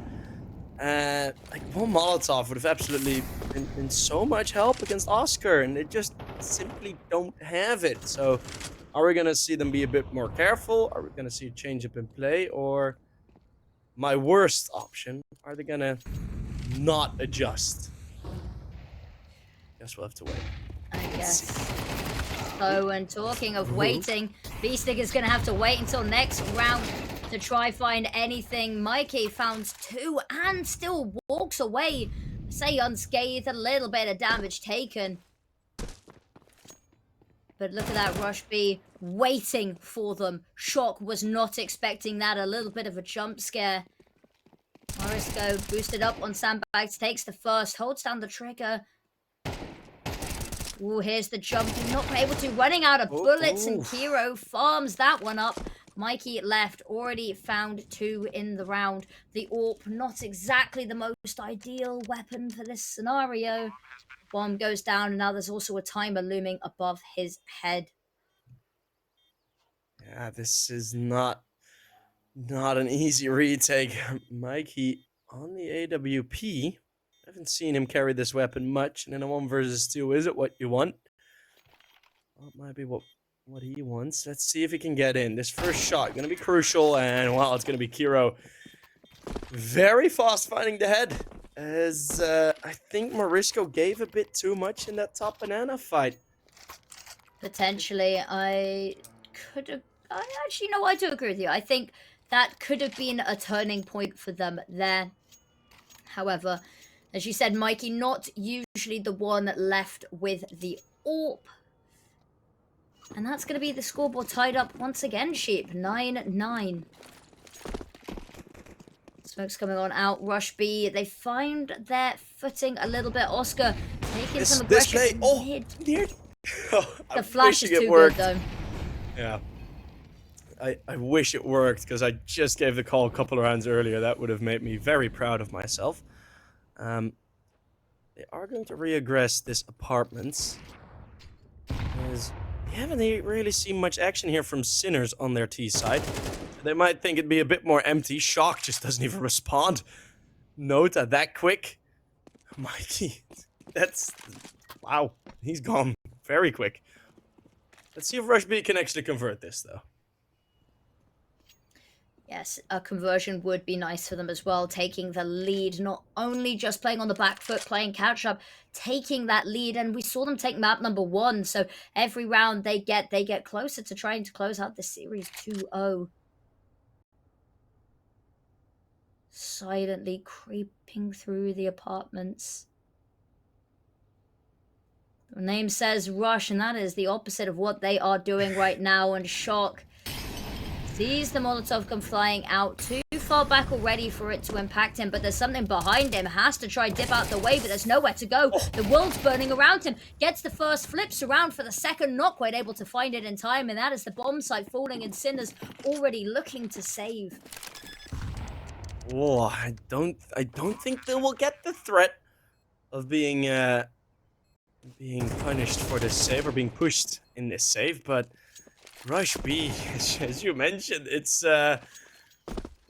S1: Like, one Molotov would have absolutely been so much help against Oscar, and they just simply don't have it. So, are we gonna see them be a bit more careful? Are we gonna see a change up in play? Or, my worst option, are they gonna not adjust? Guess we'll have to wait.
S2: I guess. So, when talking of waiting, B-Stick is going to have to wait until next round to try find anything. Mikey found 2 and still walks away. Say unscathed, a little bit of damage taken. But look at that Rush B waiting for them. Shock was not expecting that. A little bit of a jump scare. Morisco boosted up on sandbags, takes the first, holds down the trigger. Ooh, here's the jump. Not able to. Running out of bullets, and Kiro farms that one up. Mikey left. Already found 2 in the round. The AWP, not exactly the most ideal weapon for this scenario. Bomb goes down, and now there's also a timer looming above his head.
S1: Yeah, this is not an easy retake. Mikey on the AWP. I haven't seen him carry this weapon much, and in a 1 versus 2, is it what you want? Well, it might be what he wants. Let's see if he can get in. This first shot gonna be crucial, and wow, it's gonna be Kiro. Very fast finding the head, as I think Morisco gave a bit too much in that top banana fight.
S2: Potentially, I actually, no, I do agree with you. I think that could have been a turning point for them there. However, as you said, Mikey, not usually the one left with the AWP. And that's going to be the scoreboard tied up once again, Sheep. 9-9. Smoke's coming on out. Rush B. They find their footing a little bit. Oscar taking some aggression.
S1: This play. Oh, weird.
S2: The flash is too good, though.
S1: Yeah. I wish it worked, because I just gave the call a couple of rounds earlier. That would have made me very proud of myself. They are going to re-aggress this apartments. Because we haven't really seen much action here from Sinners on their T side. They might think it'd be a bit more empty. Shock just doesn't even respond. Nota that quick. Mikey, that's... Wow, he's gone very quick. Let's see if Rush B can actually convert this, though.
S2: Yes, a conversion would be nice for them as well, taking the lead, not only just playing on the back foot, playing catch-up, taking that lead, and we saw them take map number 1, so every round they get closer to trying to close out the series 2-0. Silently creeping through the apartments. The name says Rush, and that is the opposite of what they are doing right now, and Shock sees the Molotov come flying out too far back already for it to impact him, but there's something behind him. Has to try dip out the way, but there's nowhere to go. The world's burning around him. Gets the first, flips around for the second, not quite able to find it in time, and that is the bomb site falling, and Sinners already looking to save.
S1: Oh, I don't think they will get the threat of being punished for this save, or being pushed in this save, but Rush B, as you mentioned, it's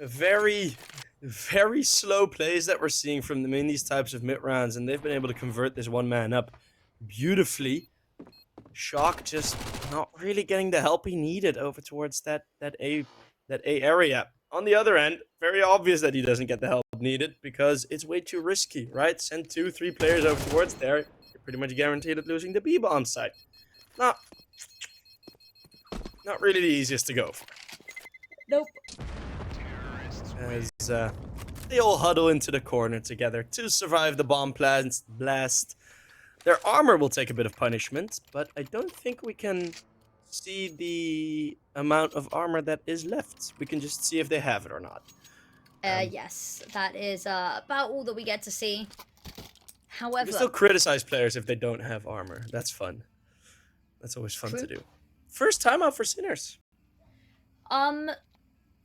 S1: very, very slow plays that we're seeing from them in these types of mid rounds, and they've been able to convert this one man up beautifully. Shock just not really getting the help he needed over towards that A area. On the other end, very obvious that he doesn't get the help needed, because it's way too risky, right? Send 2-3 players over towards there, you're pretty much guaranteed at losing the B bomb site. Not really the easiest to go for.
S2: Nope.
S1: As they all huddle into the corner together to survive the bomb blast. Their armor will take a bit of punishment, but I don't think we can see the amount of armor that is left. We can just see if they have it or not.
S2: Yes, that is about all that we get to see. However,
S1: we still criticize players if they don't have armor. That's fun. That's always fun to do. First time out for Sinners.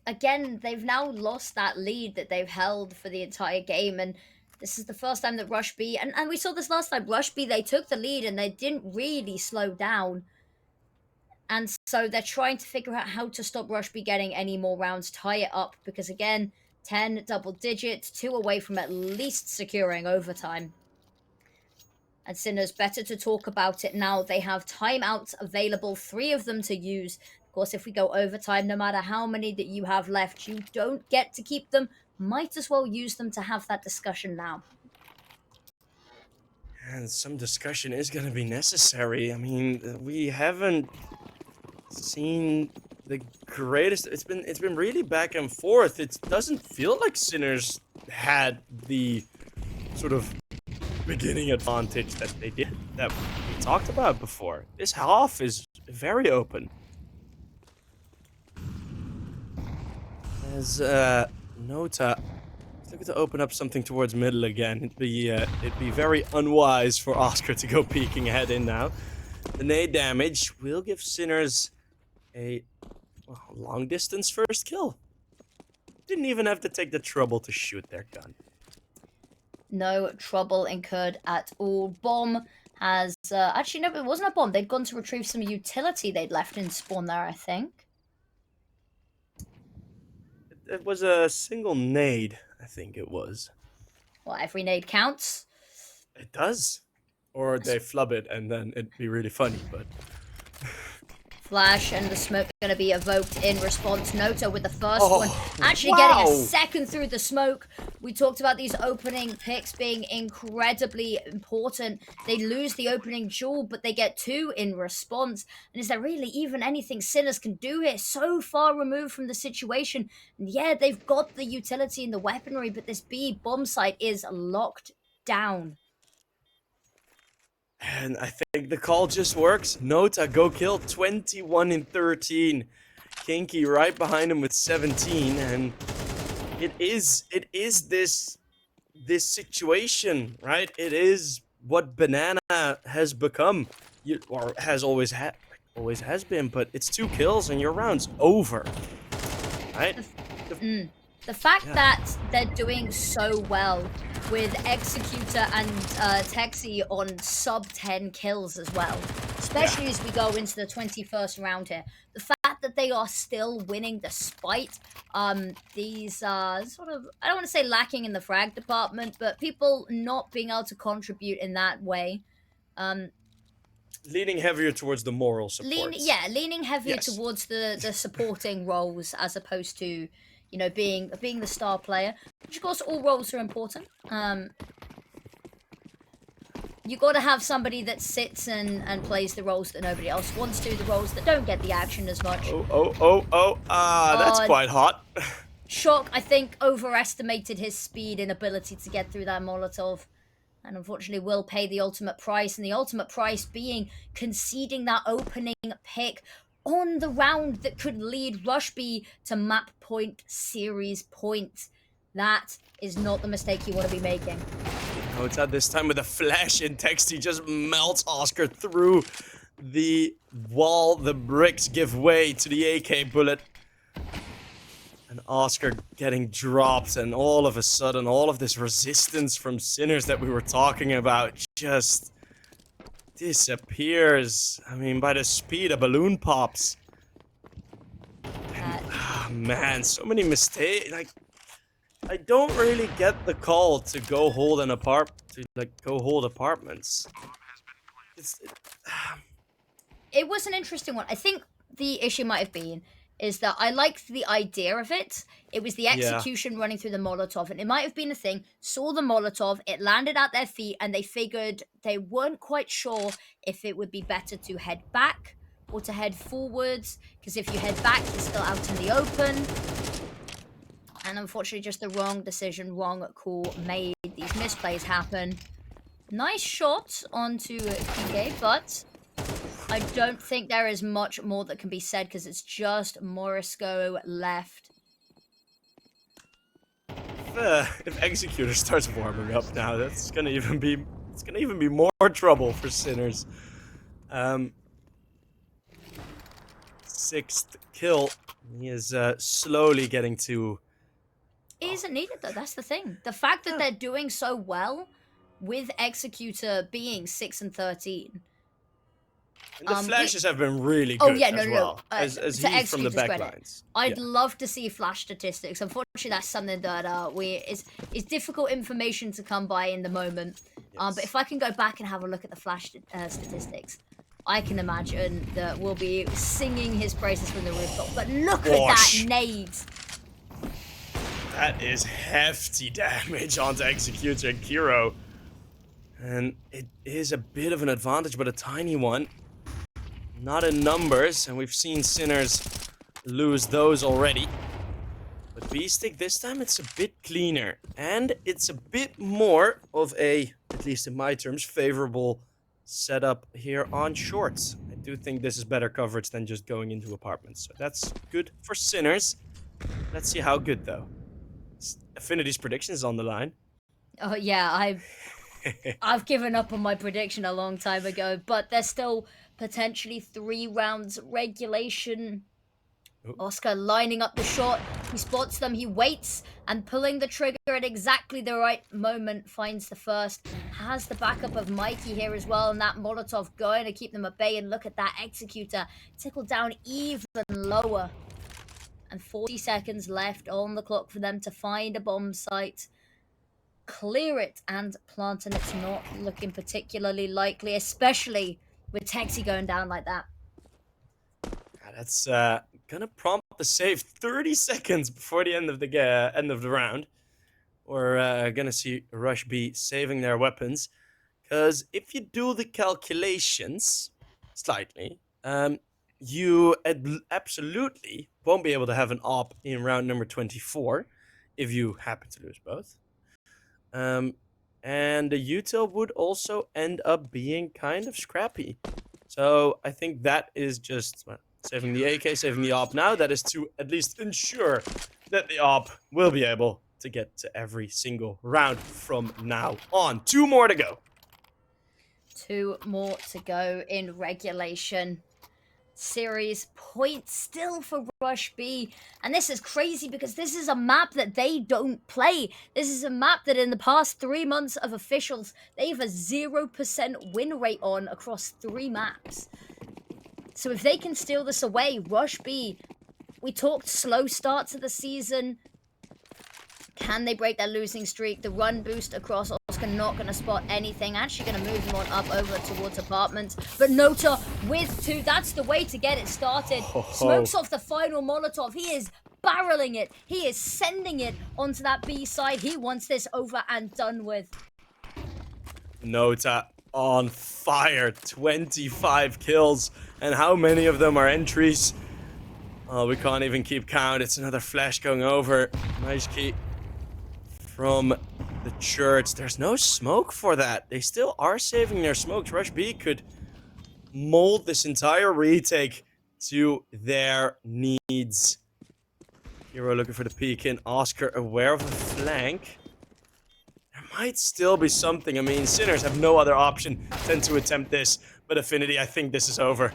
S2: Again, they've now lost that lead that they've held for the entire game, and this is the first time that Rush B, and we saw this last time, Rush B, they took the lead and they didn't really slow down. And so they're trying to figure out how to stop Rush B getting any more rounds, tie it up, because again, 10 double digits, 2 away from at least securing overtime. And Sinners, better to talk about it now. They have timeouts available, 3 of them to use. Of course, if we go overtime, no matter how many that you have left, you don't get to keep them. Might as well use them to have that discussion now.
S1: And some discussion is going to be necessary. I mean, we haven't seen the greatest. It's been really back and forth. It doesn't feel like Sinners had the sort of beginning advantage that they did, that we talked about before. This half is very open. As Nota is looking to open up something towards middle again. It'd be very unwise for Oscar to go peeking ahead in now. The nade damage will give Sinners a long distance first kill. Didn't even have to take the trouble to shoot their gun.
S2: No trouble incurred at all. Bomb has... actually, no, it wasn't a bomb. They'd gone to retrieve some utility they'd left in spawn there, I think.
S1: It was a single nade, I think it was.
S2: Well, every nade counts.
S1: It does. Or they flub it and then it'd be really funny, but...
S2: Flash and the smoke going to be evoked in response. Noto with the first one,
S1: Oh,
S2: actually getting a
S1: wow.
S2: second through the smoke. We talked about these opening picks being incredibly important. They lose the opening jewel, but they get 2 in response. And is there really even anything Sinners can do here? So far removed from the situation. And yeah, they've got the utility and the weaponry, but this B bomb site is locked down.
S1: And I think the call just works. Nota, go kill. 21 in 13. Kinky right behind him with 17. And it is this situation, right? It is what Banana has become. Or has always has been, but it's 2 kills and your round's over. Right?
S2: The fact
S1: Yeah.
S2: that they're doing so well with Executor and Texi on sub 10 kills as well, especially as we go into the 21st round here. The fact that they are still winning despite these sort of, I don't want to say lacking in the frag department, but people not being able to contribute in that way.
S1: Leaning heavier towards the moral support.
S2: Leaning heavier
S1: Yes.
S2: towards the supporting roles as opposed to, you know, being the star player. Which of course all roles are important. You got to have somebody that sits and plays the roles that nobody else wants to, the roles that don't get the action as much.
S1: That's quite hot.
S2: Shock, I think, overestimated his speed and ability to get through that Molotov. And unfortunately will pay the ultimate price, and the ultimate price being conceding that opening pick on the round that could lead Rush B to map point series points. That is not the mistake you want to be making.
S1: Oh, it's at this time with a flash in text. He just melts Oscar through the wall. The bricks give way to the AK bullet. And Oscar getting dropped, and all of a sudden, all of this resistance from Sinners that we were talking about just disappears. I mean, by the speed a balloon pops. Man, so many mistakes. Like, I don't really get the call to go hold go hold apartments.
S2: It was an interesting one. I think the issue might have been is that I liked the idea of it. It was the execution running through the Molotov, and it might have been a thing. Saw the Molotov, it landed at their feet, and they figured they weren't quite sure if it would be better to head back or to head forwards, because if you head back, you're still out in the open. And unfortunately, just the wrong decision, wrong call made these misplays happen. Nice shot onto PK, but I don't think there is much more that can be said because it's just Morisco left.
S1: If Executor starts warming up now, that's gonna even be more trouble for Sinners. 6th kill. He is slowly getting to.
S2: It isn't needed though. That's the thing. The fact that they're doing so well with Executor being 6 and 13.
S1: And the flashes have been really good
S2: no.
S1: as he's from the back
S2: credit.
S1: lines.
S2: I'd love to see flash statistics. Unfortunately, that's something that is difficult information to come by in the moment. But if I can go back and have a look at the flash statistics, I can imagine that we'll be singing his praises from the rooftop. But look at that nade.
S1: That is hefty damage onto Executor and Kiro. And it is a bit of an advantage, but a tiny one. Not in numbers, and we've seen Sinners lose those already. But Beastic, this time it's a bit cleaner. And it's a bit more of a, at least in my terms, favorable setup here on shorts. I do think this is better coverage than just going into apartments. So that's good for Sinners. Let's see how good, though. Affinity's prediction is on the line.
S2: Oh, yeah, I've given up on my prediction a long time ago, but there's still potentially 3 rounds regulation. Oscar lining up the shot. He spots them. He waits and pulling the trigger at exactly the right moment. Finds the first. Has the backup of Mikey here as well. And that Molotov going to keep them at bay. And look at that Executor. Tickled down even lower. And 40 seconds left on the clock for them to find a bomb site. Clear it and plant, and it's not looking particularly likely, especially with Texi going down like that.
S1: that's gonna prompt the save 30 seconds before the end of the round. We're gonna see Rush B saving their weapons, because if you do the calculations slightly, you absolutely won't be able to have an op in round number 24 if you happen to lose both. And the util would also end up being kind of scrappy. So I think that is just saving the AK, saving the op now. That is to at least ensure that the op will be able to get to every single round from now on. 2 more to go.
S2: 2 more to go in regulation. Series point still for Rush B. And this is crazy because this is a map that they don't play. This is a map that in the past 3 months of officials, they have a 0% win rate on across 3 maps. So if they can steal this away, Rush B, we talked slow start to the season. Can they break their losing streak? The run boost across Oscar not going to spot anything. Actually going to move him on up over towards apartments. But Nota with 2. That's the way to get it started. Smokes off the final Molotov. He is barreling it. He is sending it onto that B side. He wants this over and done with.
S1: Nota on fire. 25 kills. And how many of them are entries? Oh, we can't even keep count. It's another flash going over. Majky from the church. There's no smoke for that. They still are saving their smokes. Rush B could mold this entire retake to their needs. Hero looking for the peek in. Oscar aware of the flank. There might still be something. I mean, Sinners have no other option than to attempt this. But Affinity, I think this is over.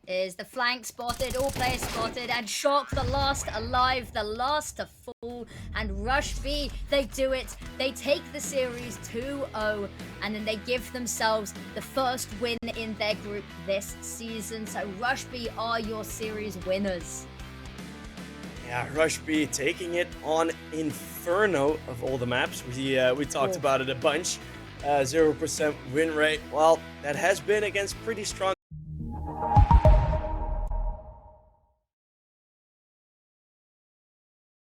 S2: Is the flank spotted, all players spotted, and Shock the last alive, the last to fall, and Rush B, they do it. They take the series 2-0, and then they give themselves the first win in their group this season. So Rush B are your series winners.
S1: Yeah, Rush B taking it on Inferno of all the maps. We talked about it a bunch. 0% win rate. Well, that has been against pretty strong